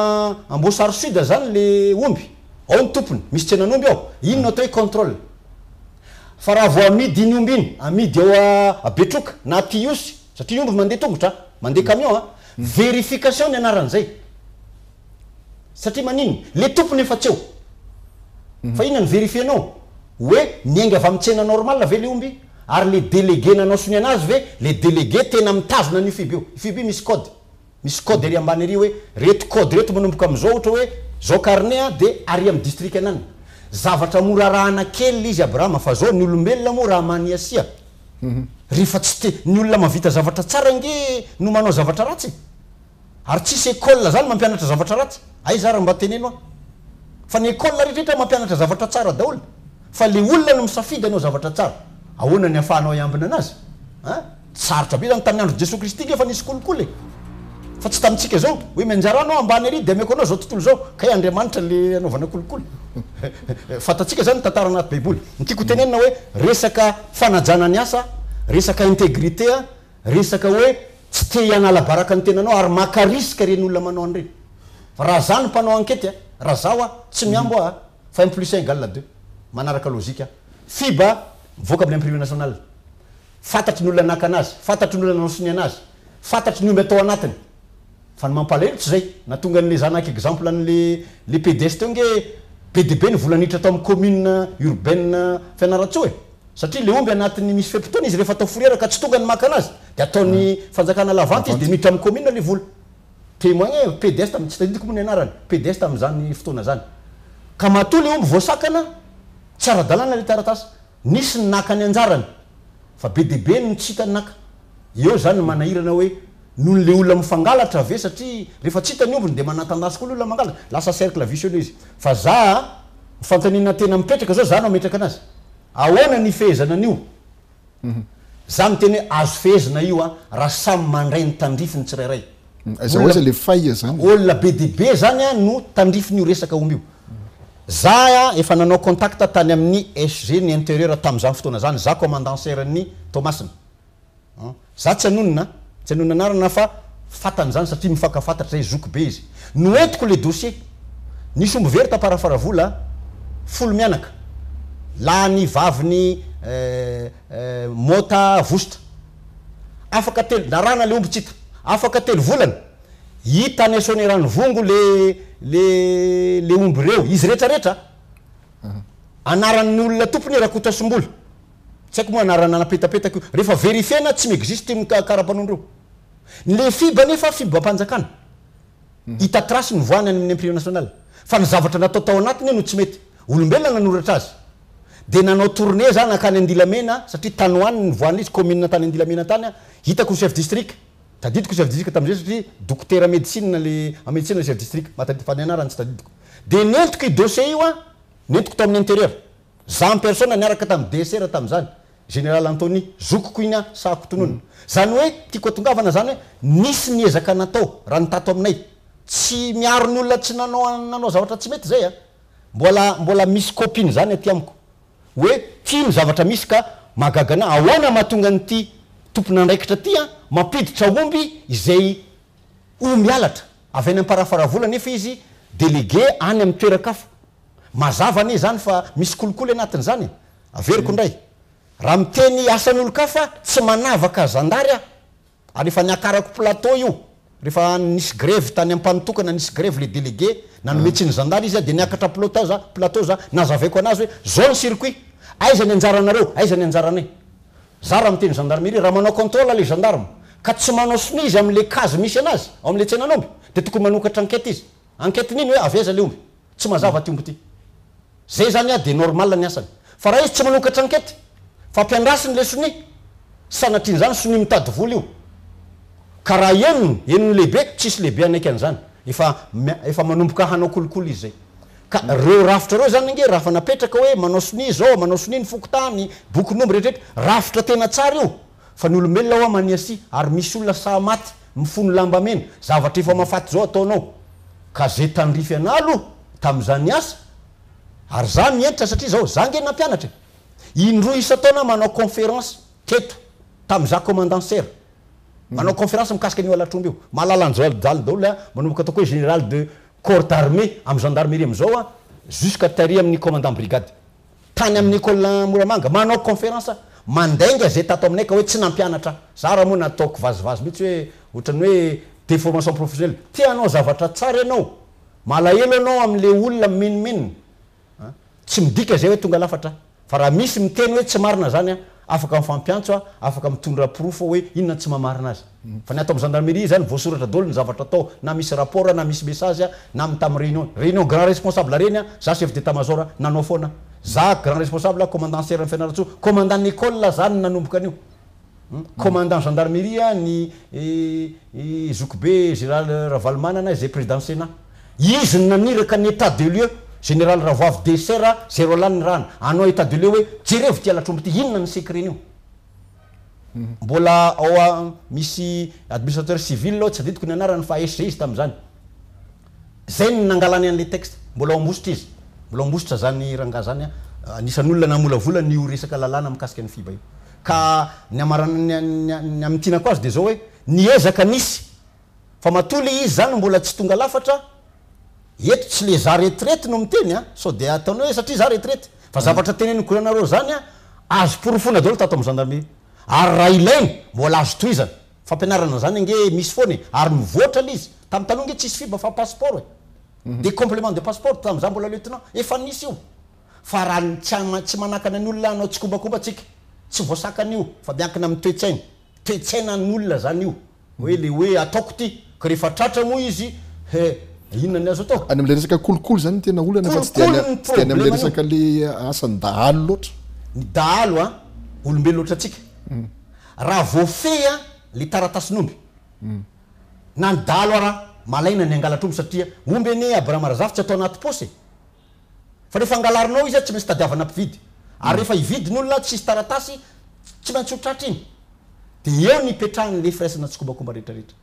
Speaker 2: Amboasary Sud zany le omby ao ny tompony misy tsenan'omby ao ino no atao hoe contrôle fa raha vao amidy iny omby iny amidy eo a Betroka na Tiosy satria omby mandeha tongotra mandeha camion vérification ny anaran'izay satria manino le tompony efa tsy eo fa ina ny vérifienao hoe miainga avy amin'ny tsena normal ve le omby ary le délégué nanao sony anazy ve le délégué tena mitazona ny fiby io fiby misy code ery ambany ery hoe reto code reto manomboka am'izao ohatra hoe zao carnet de ary amin'ny district anany zavatra mora rahana kely izy Abraham fa zao ny olombelona moa raha maniasia rehefa tsy te ny olona mavita zavatra tsara nge no manao zavatra ratsy ary tsisy école zany mampianatra zavatra ratsy ay zara mba teneno fa ny école rehetrarehetra mampianatra zavatra tsara daholo fa le olona no misafidy anao zavatra tsara ahoana ny afahanao iambina anazy tsarotra be zany tamin'ny andro Jesosy Kristy efa nisy kolokolo fa tsy tamitsika zao hoe manjara anao ambany ery de ameko anao zao tontolo zao kay Andriamanitra le anaovana kolokolo fatatsika zany tantara anaty baiboly ntiako tenenina hoe resaka fanajana ny asa resaka intégrité resaka hoe tsy te hianala baraka ny tenanao ary maka risque reny olona manao an'ireny fa raha zany mpanao enquête raha zao tsy miambo fa 1 + 1 = 2 manaraka logika FIBA mivoaka amin'ny privé national fantatry ny olona naka anazy fantatry ny olona nanosony anazy fantatry ny omby atao anatiny fa ny mampalahelo tsy zay natonga n'le zanaka exemple an'le PDS teo nge PDB ny volanitra atao amin'ny commune urbaine Fianarantsoa satria le omby anatin'ny misy fepotona izy rehefa atao foriera ka tsy tonga ny maka anazy de ataony fanjakana lavante izy de miditra amin'ny commune le vola témoin PDS tamin'ny tsy tadidiko moa ny anarany PDS tamin'izany fotoana zany ka matoa le omby voasakana tsy ara-dalàna le taratasy nisy ny naka ny anjarany fa BDB no tsy hitany naka eo zany manahirana hoe noho le olona mifangalatra ve satria rehefa tsy hitany ombony de manatandasy koa le olona mangalatra lasa cercle vicieux izy fa za fantanina tena mipetraka zao za no ametraka anazy ahoana ny fehezana an'io za miteny hoe azo fehezana io raha samy mandray ny tandrifiny tsirairay
Speaker 1: le faia zany
Speaker 2: olona BDB zany no tandrifin'io resaka omby io za efa nanao contact tany amin'ny SG ny intérieur tamin'izany fotoana zany za commandant serny Thomasina za tsy anonona anarana fa fatany zany satria mifankafantatra zay zoky be izy noentiko le dossier nisy omby very taparafaravola folo mianaka la ny vaviny mota vosotra afaka telo narana le omby tsita afaka telo volana hita ny asony rano vongo le omby reo izy rehetrarehetra anaran'ny olona tompony rakotasombola tsy haiko moa anarana napetapetaka io rehefa vérifiena tsy miexiste ny karapanondreo le FIBA nefa FIBA mpanjakana hita trasy ny voany amin'ny imprimé national fa ny zavatra natao tao anatiny no tsy mety olombelona nanoratra azy de nanao tournée zany akany Andilamena satria tanoany ny voany izy commune tany Andilamena tany hitako chef district tadidiko chef district tam'izay satria docteur médecine le médecine chef district matadifany anarany tsy tadidiko de nentiko i dossier io nentiko tao amin'ny intérieur za en personne niaraka tamin'ny DSR tamin'izany général Anthony zokoko iny sahako tonona zany hoe tiako atongavana zany hoe nisy niezaka natao raha nitato aminay tsy miaro ny olona tsy nanao zavatra tsy mety zay mbola misy copine zany aty amiko hoe tiany zavatra misy ka magagana ahoana mahatonga nyty tompona andraikitra ty mampiditra omby izay mialatra avy any amparafaravolana nefa izy délégué any amin'ny toerakafa mazava ane zany fa misy kolokolo anatiny zany averiko ndray raha miteny asan'olo-kafa tsy manavaka zandary ary efa niakarako plateau io rehefa nisy grève tany ampanotokana nisy grève le délégué nanometsy ny zandary izy de niakatra plateau za nazavaiko anazy hoe zao ny circuit aiza ny anjaranareo aiza ny anjaranay za raha miteny gendarmerie raha manao contrôle le gendarme ka tsy manao sony izy am'le kazy misy anazy ao am'le tsenan'omby de tokony manokatra enquête izy enquête niny hoe aveza le omby tsy mazava ty omby ty zay zany de normal ny asany fa raha izy tsy manokatra enquête fa mpiandrasiny le sony sanatriny zany sony mitady vola io ka raha enony lehibe tsisy lehibe anaiky an'izany efa manomboka hanao kolokolo izy zay ka reo rafitra reo zany nge raha fa napetraka hoe manao sony zao manao sony ny fokotany boky nomby rehetrarehetra rafitra tena tsara io fa ny olombelona maniasy ary misy olona sa maty mifono lamba mena zavatra efa mafaty zao ataonao ka zay tandrify analo tam'izany asa ary za mientitra satria zao za nge nampianatra indroa isa-taona manao conférence teto tam'za commandanceur manao conférence mikasika an'io alatromby io malalanjaly daolo manomboka ataoko hoe général de corps d'armée am gendarmerie am'zao jusqu'à tary amin'ny commandant brigade tany amin'ny école Moramanga manao conférence mandenga zay tato aminay ka hoe tsy nampianatra za raha moa nataoko vazivazy mihitsy hoe ohatrany hoe déformation professionnelle tianao zavatra tsara ianao malahelo anao am'le olona menomenina tsy midika zay hoe tonga lafatra fa raha misy miteny hoe tsy marina zany afaka mifampiantso afaka mitondra profo hoe inona tsy mamarina azy fa ny atao am gendarmerie zany voasoratra daholo ny zavatra atao na misy rapport na misy message na mitamy réunion grand responsable reny za chef d'état major nanao foana za grand responsable commandant ser ny fianaratso commandant n'école zany nanomboka an'io commandant gendarmerie ny zokobe général Ravalmanana zay président sénat izy naniraka ny état de lieu général Ravoavy Desera zay ro lany rana anao état de lieu hoe jerevo ty alatrombo ty inona ny secret-nio mbola ao misy administrateur civil lo tsy aditiko ny anarany fa SG izy tam'zany zay ny nangalany an'le texte mbola ambositra izy mbola ambositra zany ranga zany anisan'olona namolavola ny io resaka lalàna mikasika ny fiba io ka ny amarana ny amitinako azy de zao hoe niezaka nisy fa matoly izy zany mbola tsy tonga lafatra eto tsy le za retraite no miteny so de ataonao hoe satria za retraite fa zavatra teneny koranareo zany azo porofona daholo tato am gendarmerie ary raha ilainy mbola azo toizana fampianarana zany nge misy foany ary mivoatra l izy tamy taloha nge tsisy fiba fa passeport de complément de passeport tam'za mbola lieutenant efa nisy io fa raha tsy manakana ny olona anao tsy kombakomba tsika tsy voasakan'io fa miankina amy toetsaina n'olona zany io hoe le hoe ataoko ty ka rehefa tratra moa izy inona ny azo atao
Speaker 1: any am'le resaka kolokolo zany tena olana fa tsy tiany am'le resaka le asany dahalo loatra
Speaker 2: ny dahalo olombelo loatra atsika raha voafeya le taratasin'omby na ny dahalo raha malaina ny angalatromby satria omby ny Abraham Razafy tsy atao anaty posy fa rehefa angalarinao izy tsy maintsy tadiavana mpividy ary rehefa hividy n'olona tsisy taratasy tsy maintsy ho tratra iny de eo ny ipetrahan'le firaisana tsy kombakomba rehetrarehetra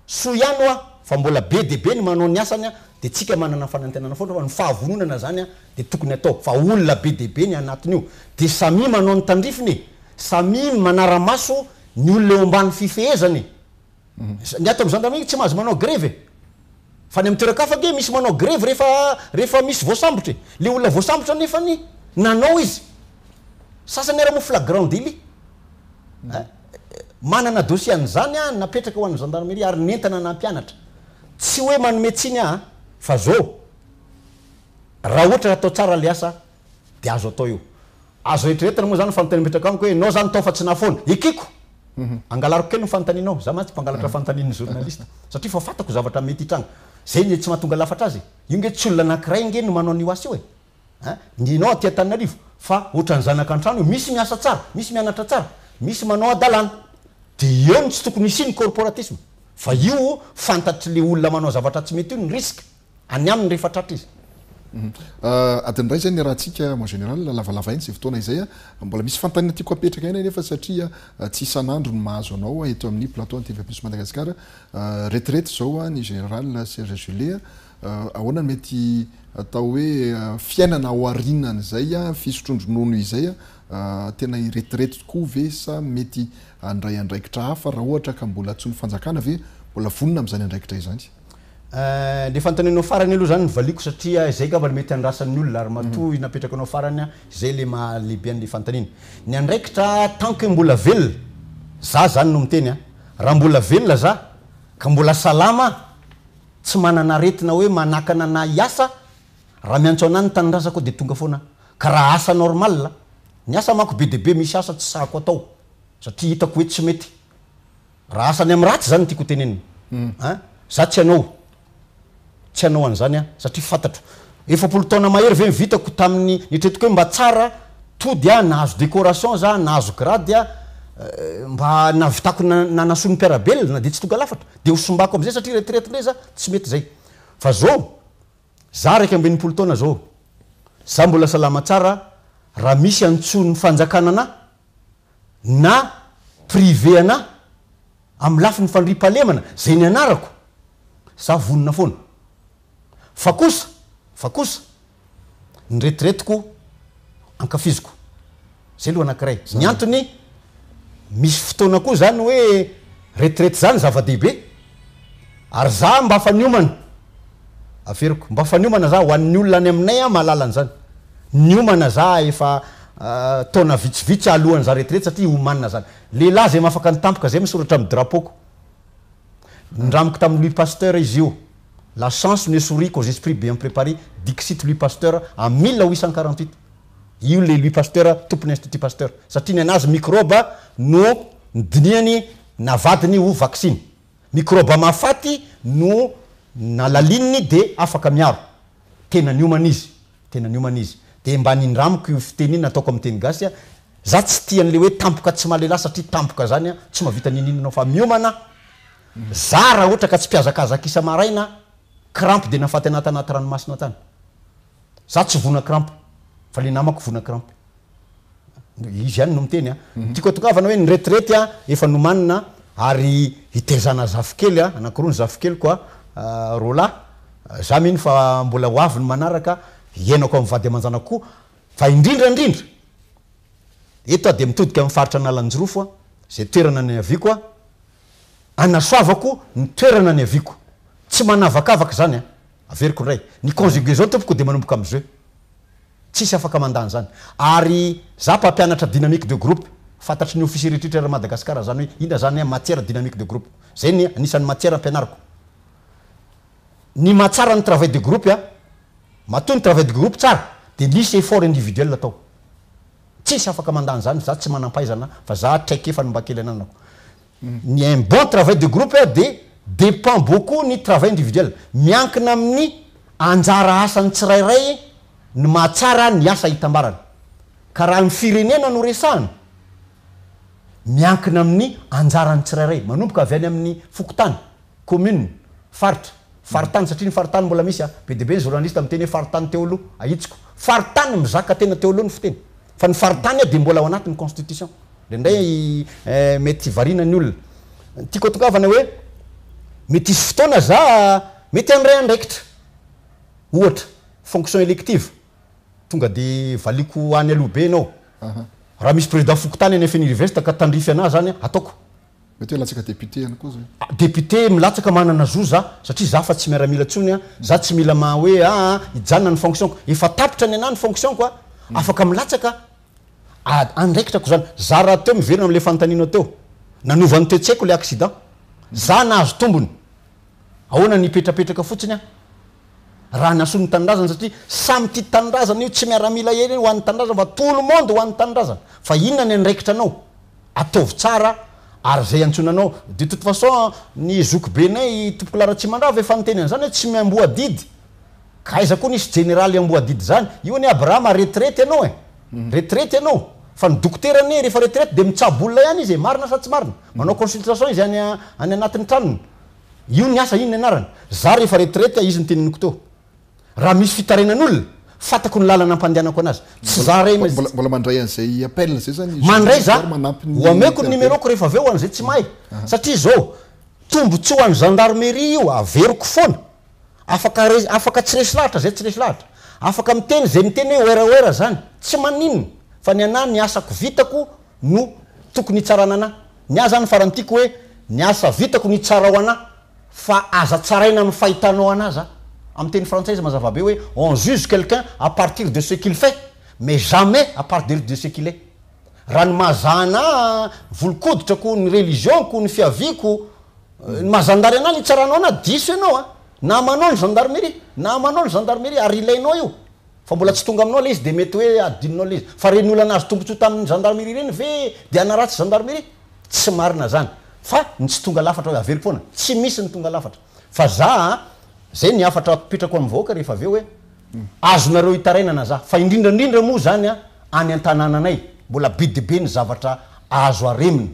Speaker 2: so ihany fa mbola be de be ny manao ny asany de tsika manana fanantenana foana fa ny fahavononana zany de tokony atao fa olona be de be ny anatin'io de samy manao ny tandrifiny samy manara-maso ny olona eo ambany fifehezany ny ato am gendarmerie tsy mahazo manao grève fa ny am'toerakafa ge misy manao grève rehefa misy voasambotra le olona voasambotra nefa ny nanao izy sasany ara mo flagrant délit manana dossier an'zany napetraka ho an'ny gendarmerie ary nentana nampianatra tsy hoe manome tsiny fa zao raha ohatra atao tsara le asa de azo atao io azo rehetrarehetra moa zany fanontany mipetraka amiko hoe nao zany tao fa tsy nafoana ekiko angalariko kely ny fanotaninao za matsy mpangalatra fanotanin'ny journaliste satria fa fatako zavatra mety hitranga zay ny tsy mahatonga lafatra azy io nge tsy olona anankiray nge no manao nio asa io ninao aty Antananarivo fa ohatrany zanaka an-trano misy miasa tsara misy mianatra tsara misy manao adalana de eo ny tsy tokony isiny corporatisme fa io fantatry le olona manao zavatra tsy mety io ny risque any aminy rehefa tratra izy
Speaker 1: adin'ray zany rahantsika mon général lavalava iny zay fotoana izay mbola misy fantanina tiako apetraka ina nefa satria tsy isan'andro ny mahazo anao eto amin'ny plateau TV plus Madagasikara retraite zao ny général Serge Julet ahoana mety atao hoe fiainana ao arinany zay fisotrondronono izay tena retraite tokoa ve sa mety andray andraikitra hafa raha ohatra ka mbola tsy mifanjakana ve mbola vonona am'zany andraikitra izany
Speaker 2: le fantanenao farany aloha zany valiko satria zay ka mba mety andrasan'ny olona ary mato napetraka anao farany zay le mahalehibe an'le fantanina ny andraikitra tant que mbola velona za zany no miteny raha mbola velona za ka mbola salama tsy manana aretina hoe manakana na iasa raha miantso anany tanindrazako de tonga foana ka raha asa normal ny asa mako be de be misy asa tsy sahako atao satria hitako hoe tsy mety raha asany am ratsy zany tiako teneniny za tsy anao an'zany satria fantatro efapolo taona mahery ve mivitako tamin'ny nitretiko hoe mba tsara tody nahazo décoration za nahazo grade mba navitako nanasony mpiarabelona de tsy tonga lafatra de hosombako am'zay satria retraite ndray za tsy mety zay fa zao za raiky ambinipolo taona zao za mbola salama tsara raha misy antsony fanjakana na privé ana amin'ny lafi ny fandriam-pahalemana zay ny anarako za vonona foana fa kosa ny retiretiko ankafiziko zay aloha anankiray ny antony misy fotoana koa zany hoe retirety zany zava-dehibe ary za mba faniomana aferiko mba faniomana za ho an'ny olona any aminay a mahalala an'zany niomana za efa taona vitsivitsy alohan'ny za retirety satria omanina zany lehilahy zay mafaka nitampoka zay misoratra amin'ny drapoko ndramiko tamin'ny Louis Pasteur izy io la chance ne sourit qu'aux esprits bien préparés dixit Louis Pasteur en 1848 io le Louis Pasteur tompony Institut Pasteur satria ny anazy microbe no nidiniany navadiny ho vaccine microbe mahafaty no nalalininy de afaka miaro tena niomana izy de mba nindramiko io fiteniny nataoko amin'ny teny gasy za tsy tian'le hoe tampoka tsy malelahy satria tampoka zany tsy mahavita nininanao fa miomana za raha ohatra ka tsy mpiazakazaka isa maraina crampe de nafaty anaty ranomasina tany za tsy vona crampe fa le namako vona crampe izy ihany no miteny tiako atokavana hoe ny retirety efa nomanina ary hitezana zafikely anakiroa ny zafikely koa rola za mihiny fa mbola ho avy ny manaraka ienako amin'ny vady aman-janako fa indrindra eto de mitodika amin'ny faritra analanjirofo zay toerana ny aviko anasoavako ny toerana ny aviko tsy manavakavaka zany averiko ndray ny conjugué zao tompoko de manomboka am'zeo tsisy afaka mandany zany ary za mpampianatra dynamique de groupe fantatry ny officier retritra Madagasikara zany hoe inona zany matière dynamique de groupe zay ny anisan'ny matière ampianariko ny mahatsara ny travail de groupe matoa ny travail de groupe tsara de misy effort individuel atao tsisy afaka mandany zany za tsy manampaizana fa za traiky efa nomba kely ananako ny un bon travail de groupe de dépend beaucoup ny travail individuel miankina amin'ny anjara asany tsirairay ny mahatsara ny asa hitambarana ka raha ny firenena no resahana miankina amin'ny anjarany tsirairay manomboka avy any amin'ny fokotany commune faritany satria ny faritany mbola misy be de be ny journaliste amin'ny teny hoe faritany teo aloha ahitsiko faritany mizaka tena teo aloha ny fiteny fa ny faritany de mbola ao anatin'ny constitution ndray mety varina ny olona tiako atokavana hoe mety isy fotoana za mety andray andraikitra ohatra fonction élective tonga de valiko any aloha be anao raha misy président fokotany any FN université ka tandrify anazy zany ataoko
Speaker 1: mety hoe latsaka député ihany koa zay
Speaker 2: député milatsaka manana zoza satria za fa tsy miaramila tsony za tsy mila ma hoe hijanona ny fonction efa tapitra ny ana ny fonction koa afaka milatsaka andraikitrako zany za raha teo miverina am'le fantanina teo nanovany toetsaiko le accident za nahazo tombony ahoana nipetrapetraka fotsiny raha nasony tanindrazana satria samy tia tanindrazana io tsy miaramila eny ho an'ny tanindrazana fa tout le monde ho an'ny tanindrazana fa inona ny andraikitra anao ataovy tsara ary zay antsonanao de toute façon ny zoko benay tompoko lara tsy mandrava efa niteny an'zany hoe tsy miamboa didy ka aiza koa nisy généraly amboa didy zany io ny Abrahama retraite ianao retraite ianao fa ny dokotera ny rehefa retraite de mitsabolona ihany izy marina sa tsy marina manao consultation izy any anatin'ny tranony io ny asa ino ny anarany za rehefa retraite izy nyteniniko teo raha misy fitarenan'olona fatako ny lalana ampandehanako anazy tsy za ray
Speaker 1: mbola mandray an'izay appel zay zany
Speaker 2: mandray za ho ameko ny numéro-ko rehefa aveo ho an'izay tsy mahay satria zao tombotsy ho an'ny gendarmerie io averiko foana afaka tsy resy lahatra zay tsy resy lahatra afaka miteny zay miteny hoe oeraoera zany tsy maninona fa ny ana ny asako vitako no tokony hitsarana ana ny aza zany faranytiako hoe ny asa vitako ny tsara ho ana fa aza tsaraina amin'ny fahitanao anazy amin'ny teny française mazava be hoe on juge quelqu'un à partir de ce qu'il fait mais jamais à partir de ce qu'il est raha ny mazana volokoditrako ny religionko ny fiaviko ny mazandary ana ny tsaranao ana diso ianao na manao ny gendarmerie ary ilainao io fa mbola tsy tonga aminao le izy de mety hoe adininao le izy fa reny olana azy tombotso tamin'ny gendarmerie reny ve de anaratsy gendarmerie tsy marina zany fa ny tsy tonga lafatra hoe avery foana tsy misy ny tonga lafatra fa za zay ny afatra pitrako amin'ny vahoaka rehefa aveo hoe azonareo hitarainana za fa indrindrandrindra moa zany any an-tanànanay mbola be de be ny zavatra azo areminy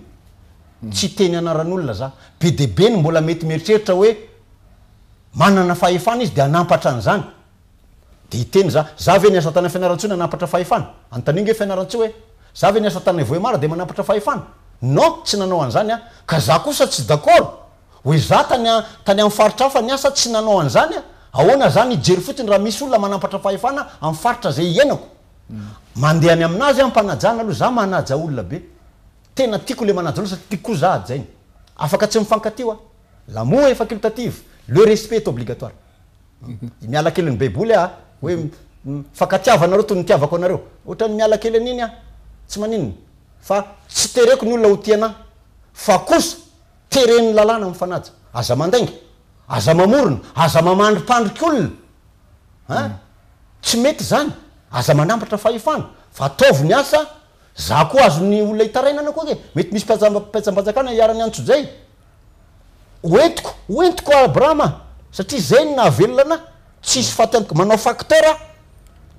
Speaker 2: tsy teny anaran'olona za be de be ny mbola mety mieritreritra hoe manana fahefana izy de anampatra an'zany de hiteny za ve ny asa tany fianarantsony anampatra fahefana anontaniange fianarantsy hoe za ve ny asa tany voemara de manampatra fahefana non tsy nanao an'izany a ka za kosa tsy d'accord hoe za tany amin'ny faritra hafa ny asa tsy nanao an'izany a ahoana zany ijery fotsiny raha misy olona manampatra fahefana amin'ny faritra zay iainako mandehany aminazy ampanajana aloha za manaja olona be tena tiako le manaja olona satria tiako koa za ajainy afaka tsy mifankatio a l'amour est facultatif le respect est obligatoire miala kely ny baiboly a hoe fankatiavanareo toy ny tiavako anareo ohatra ny miala kely an'iny a tsy maninona fa tsy tereko ny olona ho tiana fa kosa tereny lalàna mifanaja aza mandainga aza mamorona aza mamandripandrika olona a tsy mety zany aza manambatra fahefana fa ataovy ny asa za koa azo ny olona hitarainana koa ke mety misy petsam-panjakana iarany antso zay oentiko Abrahama satria zay ny nahavelona tsisy fataniko manao facteur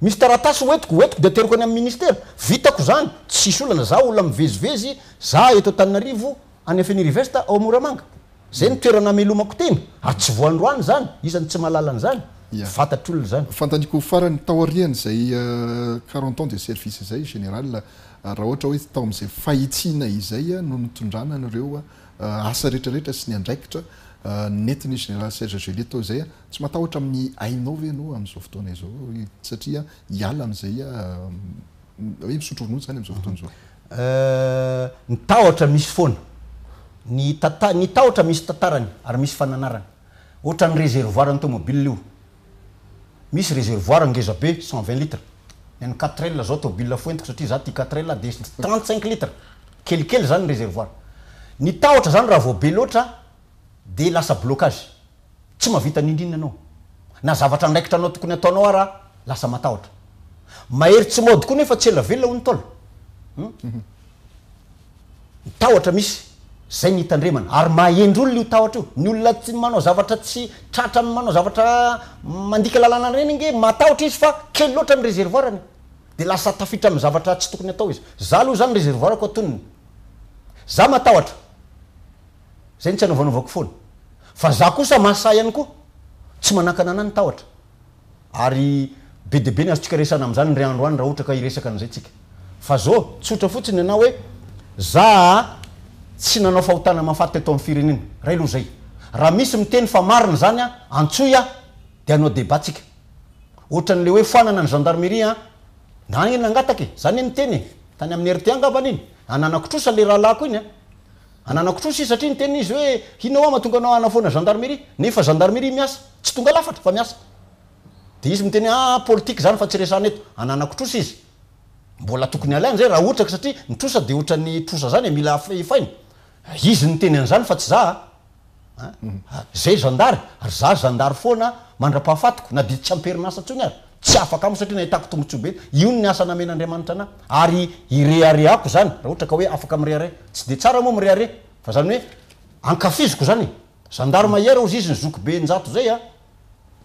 Speaker 2: misy taratasy oentiko de ateriko any amin'ny ministère vitako zany tsisy olana za olona mivezivezy za eto Antananarivo any Afenirivesta ao Moramanga zay ny toerana melomako teny ary tsy voandroany zany isany tsy malalany zany fantatry olona zany
Speaker 1: fantaniko farany taoriany zay 40 ans de service zay général raha ohatra hoe tao amin'izay fahitsina izay no nitondrana anareo asa rehetrarehetra sy ny andraikitra netiny général Serge Juliet tao zay tsy matahotra amin'ny ainao ve no amin'izao fotoana izao satria hiala amin'izay hoe misotro ronono zany amin'izao fotoana izao
Speaker 2: ny tahotra misy foana ny tahotra misy tantarany ary misy fananarany ohatra ny réservoir ny tomobile io misy réservoir ngeza be 120 litres ny 4L zao tomobile foentiko satria za ty 4L de 35 litres kelikely zany réservoir ny tahotra zany raha vao be loatra de lasa blocage tsy mahavita nindrina anao na zavatra andraikitra anao tokony ataonao ara lasa matahotra mahery tsy mody koa nefa tsy ela velona ho ny tolo tahotra misy zay ny hitandremana ary mahendr'olona io tahotra io ny olona tsy manao zavatra tsy tratra manao zavatra mandika lalàna reny nge matahotra izy fa kely loatra ny réservoirany de lasa tafitra amin'ny zavatra tsy tokony atao izy za aloha zany réservoir ko atonony za matahotra zay ny tsy anaovanovako foana fa za kosa masay ihany koa tsy manakana anany tahotra ary be de be ny azotsika resana amin'izany ny ray androany raha ohatra ka hiresaka an'izay tsika fa zao tsotra fotsiny ianao hoe za tsy nanao fahotana mafaty atao amin'ny firenena ray aloha zay raha misy miteny fa marina zany a antsoy a de anao débat tsika ohatra n'le hoe foanana ny gendarmerie na iny nangataka zany ny teny tany amin'ny RT angambany iny ananako trosa le rahalako iny ananako trosa izy satria ny teny izy hoe hinao mahatonga anao anafoana gendarmerie nefa gendarmerie miasa tsy tonga lafatra fa miasa de izy miteny politique zany fa tsy resana eto ananako trosa izy mbola tokony alainy zay raha ohatraka satria ny trosa de ohatra ny trosa zany mila fainy izy ny teny an'izany fa tsy za zay zandary ary za zandary foana mandra-pahafatiko na de tsy amperinasa ntsony ary tsy afaka amo satria nahitako tombontso be io ny asa namen'Andriamanitra ana ary ireareako zany raha ohatra ka hoe afaka mireare tsy de tsara moa mireare fa zany hoe ankafiziko zany gendarme hier ozy izy ny zoky be njato zay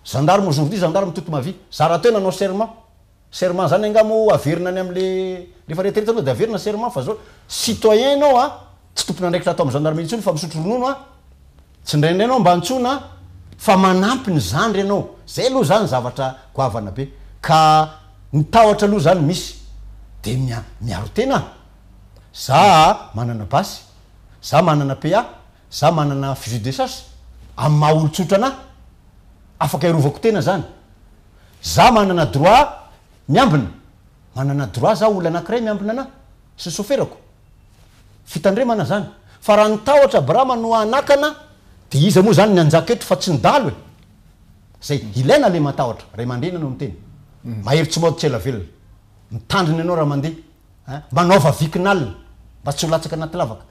Speaker 2: gendarme aujourd'hui gendarme toto ma vie za raha teo nanao serment zany angamo averina any am'le rehefa retraite anao de averina serment fa zao citoyen anao tsy tompony andraikitra atao amin'ny gendarmerie intsony fa misotro ronono tsy ndraindray anao mba antsona fa manampy ny zandry ianao zay aloha zany zavatra goavana be ka ny tahotra aloha zany misy de miaro tena za manana basy za manana PA za manana fusil de chasse amin'ny maha olotsotra ana afaka irovako tena zany za manana droit miambina manana droit za olo anankiray miambina ana sy soferako fitandremana zany fa raha ny tahotra Abrahama no anakana de izy moa zany ny anjaka eto fa tsy nidalo zay ilaina le matahotra ray mandrena no miteny mahery tsy mody tsy ela velona mitandriny anao raha mandeha manaova vikinalina mba tsy ho latsaka anaty lavaka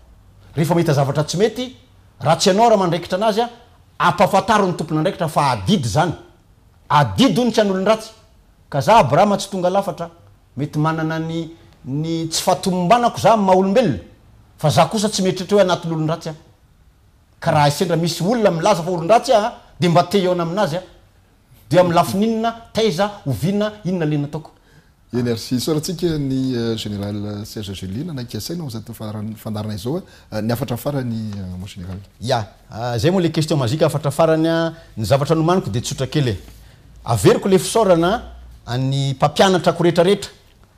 Speaker 2: rehefa mahita zavatra tsy mety raha tsy anao raha mandraikitra anazy ampafantaro ny tompony andraikitra fa adidy zany adidy ony tsy an'olon-dratsy ka za Abrahama tsy tonga lafatra mety manana ny tsy fatomombanako za maha olombelona fa za kosa tsy metritra hoe anaty l'olon-dratsy ka raha sendra misy olona milaza fa olon-dratsy de mba te eona aminazy de amin'ny lafininina taiza ovinna inona le nataoko
Speaker 1: energie soratsika ny général Serge Juliet nanaiky-asaina zato fandarana izao ny afatra farany mo général
Speaker 2: zay moa le question magique afatra farany ny zavatra nomaniko de tsotra kely averiko le fisaorana any mpampianatrako rehetrarehetra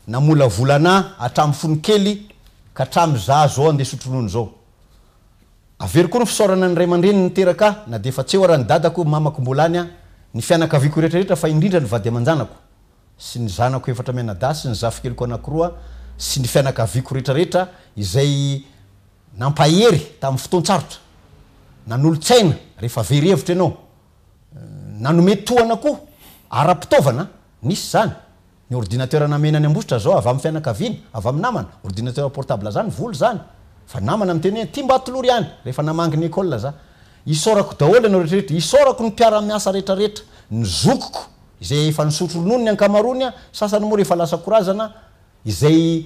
Speaker 2: na mola volana hatramin'ny fony kely ka hatramiza zao andeha sotronono zao avery koa ny fisaorana ny ray aman-dreny niteraka na de efa tsy eo raha ny dadako mamako mbolany a ny fianakaviako rehetrarehetra fa indrindra ny vady aman-janako sy ny zanako efatra mianada sy ny zafikeliko anankiroa sy ny fianakaviako rehetrarehetra izay nampahery tamin'ny fotoan-tsarotra nanolo-tsaina rehefa very hevitra ianao nanome toana koa ara-pitaovana nisy zany ny ordinateur namenany ambositra zao avy amin'ny fianakaviana avy amin'ny namana ordinateur portable zany voly zany fa namana amin'ny teny ty mba tolory ihany rehefa namangy ny école za isorako daholo anao rehetrarehetra isorako ny mpiara-miasa rehetrarehetra ny zokoko izay efa nisotro ronono ny ankamarony a sasany moa rehefa lasa korazana izay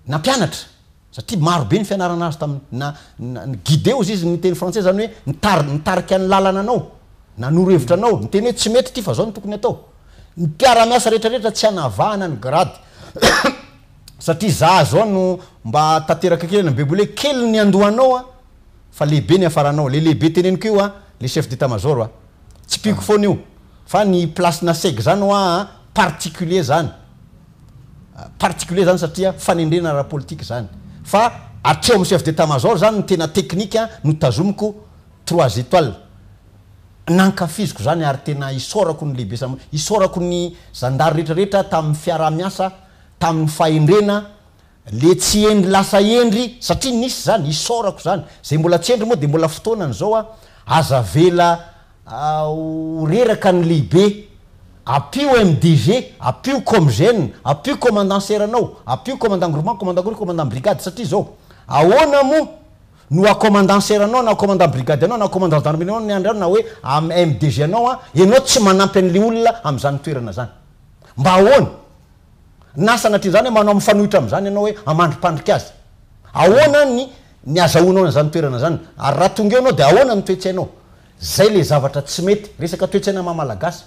Speaker 2: nampianatra satria maro be ny fianarana azy tamin'ny guideo izy ny teny français zany hoe nitarika ny lalana anao nanoro hevitra anao ny teny hoe tsy mety ty fa zao ny tokony atao ny mpiara-miasa rehetrarehetra tsy hanavahana ny grady satria za zao no mba tateraka kely ny bebole kely ny andohanao a fa lehibe ny afaranao le lehibe teneniko io a le chef d'état major a tsy piko foana io fa ny place naseg zany oa particulier zany satria fanendrena raha politique zany fa atreo amin'ny chef d'état major zany ny tena teknika no tazomiko 3 étoiles nankafiziko zany ary tena isorako ny lehibe isorako ny zandary rehetrarehetra tamin'ny fiara-miasa tamin'ny fahendrena le tsy endry lasa endry satria nisy zany isorako zany zay mbola tsy endry moa de mbola fotoanany zao a aza vela reraka ny lehibe apio MDG apio comgène apio commandant seranao apio commandant groupement commandant brigade satria zao ahoana mo no a commandant seranao na commandant brigade anao na commandant gendarmerie anao ny andrano na hoe am MDG anao a ianao tsy manampy an'le olona am'zany toerana zany mba ahoana na sanatria zany hoe manao mifanohitra am'zany ianao hoe amandripandrika azy ahoana ny azahoanao n'zany toerana zany ary raha tonga eo anao de ahoana ny toetsainao zay le zavatra tsy mety resaka toetsaina mamalagasy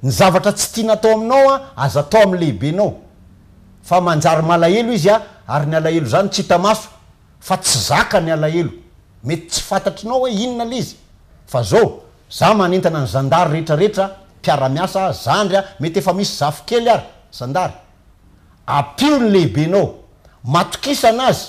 Speaker 2: ny zavatra tsy tiana atao aminao a aza atao amin'ny lehibenao fa manjary malahelo izy a ary ny alahelo zany tsy hita maso fa tsy zaka ny alahelo mety tsy fantatrinao hoe inona lizy fa zao za manentana ny zandary rehetrarehetra mpiara-miasa zandry a mety efa misy zafy kely ary zandary apio ny lehibenao matokisana azy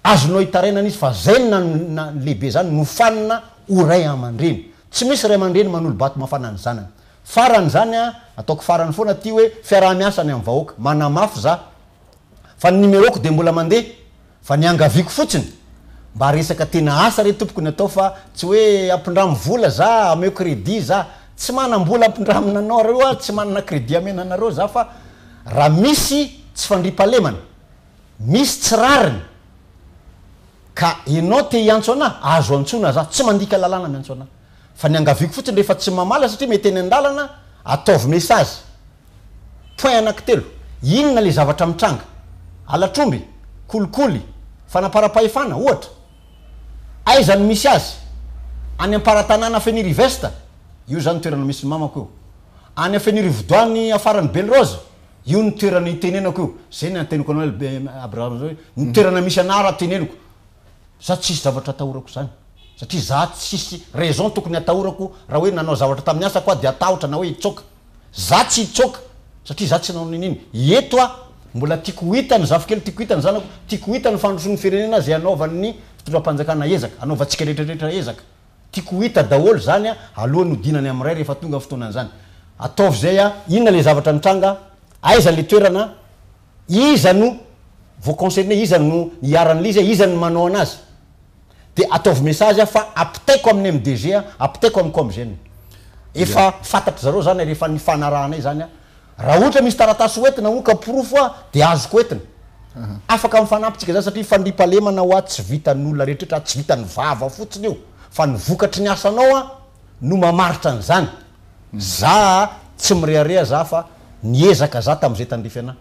Speaker 2: azonao hitarainana izy fa zay na lehibe zany nofanina ho ray aman-dreny tsy misy ray aman-dreny manolo bato mafana ny zanany farany zany a ataoko farany foana ty hoe fiaraha-miasa ny amin'ny vahoaka manamafy za fa ny numeroko de mbola mandeha fa ny angaviako fotsiny mba resaka tena asa re tompoko ny atao fa tsy hoe ampindramo vola za ameo crédit za tsy manam-bola ampindraminanao reo a tsy manana crédit amenanareo za fa raha misy tsy fandripalemana misy tsy rariny ka enao te hiantso ana azo antsona za tsy mandika lalàna miantso ana fa ny angaviako fotsiny rehefa tsy mamala satria mety eny an-dalana ataovy message point anankitelo inona le zavatra mitranga alatromby kolikoly fanaparam-pahefana ohatra aizany misy azy any amparatanàna feniri vesta io zany toerana misy mamako io any afeniri vodoany afarany belle rose io ny toerana itenenako io zay ny anteniko anao Abraham zao ny toerana misy anara teneniko za tsisy zavatra atahorako zany satria za tsisy raison tokony atahorako raha hoe nanao zavatra tamin'ny asa koa de atahotra na hoe hitsoka za tsy hitsoka satria za tsy nanao nininy eto a mbola tiako hitany zafykely tiako hitany zanako tiako hitany fandroson'ny firenena zay anaovan'ny fitondram-panjakana ezaka anaovantsika rehetrarehetra ezaka tiako hita daholo zany a alohany hodinany am'ray rehefa tonga fotoanany zany ataovy zay a inona le zavatra nitranga aiza le toerana iza no vo concerné iza no hiaran'le izy iza no manao anazy de ataovy message fa apitaiko amin'ny MDG a apitaiko amin'ny comgène efa fantatry zareo zany rehefa ny fanarahanay zany a raha ohatra misy taratasy hoentina oka porofo a de azoko hoentina afaka mifanampitsika zany satria fandripalemana hoa tsy vitan'olona rehetrarehetra tsy vitany vava fotsiny io fa ny vokatry ny asanao a no mamaritra an'zany za tsy mirearea za fa niezaka za tam'zay tandrefy ana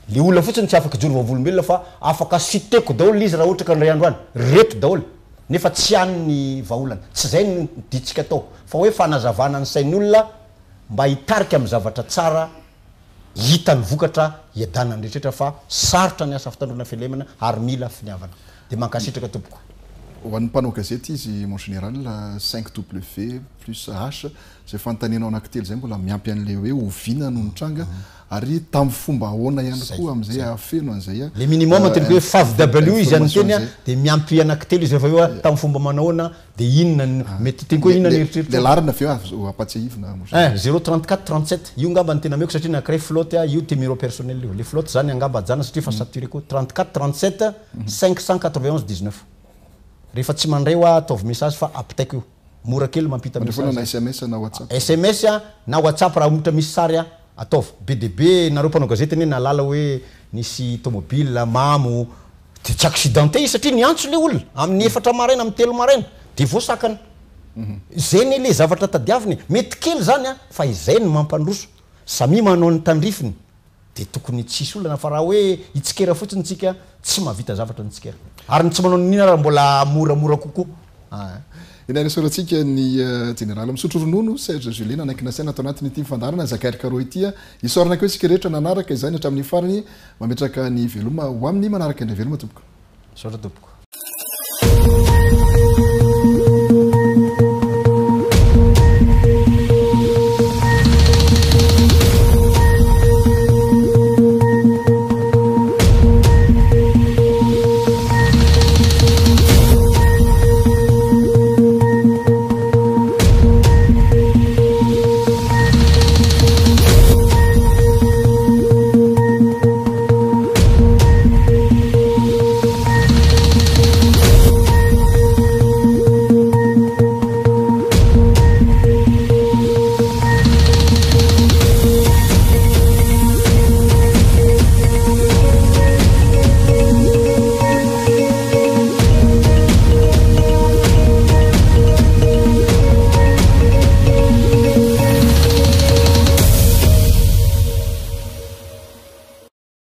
Speaker 2: le olona fotsiny tsy afaka joro vavolombelona fa afaka siteko daholo izy raha ohatra ka nyray andro any reto daholo nefa tsy anyny vaolana tsy zay ny ditsika atao fa hoe fanazavana ny sain'ny olona mba hitarika amin'ny zavatra tsara hita ny vokatra iadana ny rehetrarehetra fa sarotra ny asa fitandrona filemana ary mila finiavana de mankasitraka tompoko
Speaker 1: ho an'ny mpanao gazety izy mon général 5W plus H zay fantanenao anankitelo zay mbola miampy an'le hoe ovina no nitranga ary tamin'ny fomba ahoana ihany koa amin'izay afeno an'izay
Speaker 2: le minimum teny hoe 5W izy any teny de miampy anankitelo izy efa eo tamin'ny fomba manahoana de inona mety teny koa inona ny
Speaker 1: eritreritra le larina aveo apatsiahivina
Speaker 2: 034 37 io ngamba ny tena meko satria nakray flotte io numéro personnel io le flotte zany angamba ajana satria fa saturé koa 34 37 591 19 rehefa tsy mandray oa ataovy message fa apitaiko io mora kely mampita
Speaker 1: message na SMS na WhatsApp
Speaker 2: SMS na WhatsApp raha ohatra misy sary ataovy BDB nareo mpanao gazety anie nalala hoe nisy tomobile mamo de tsy accidenté satria niantso le olona amin'ny 4 maraina amin'ny 3 maraina de voasakana zay le zavatra tadiaviny mety kely zany fa izay ny mampandroso samy manao ny tandrifiny de tokony tsisy olana fa raha hoe itsikera fotsiny tsika tsy mahavita zavatra nitsikera ary tsy manao nina raha mbola moramora kokoa
Speaker 1: inany soratsika ny général misotro ronono Serge Julien anakina saina atao anatin'ny ity fandarana Zakary Karo ity isorana koa isika rehetra nanaraka izany hatramin'ny farany mametraka ny veloma ho amin'ny manaraka indray veloma tompoko
Speaker 2: sora tompoko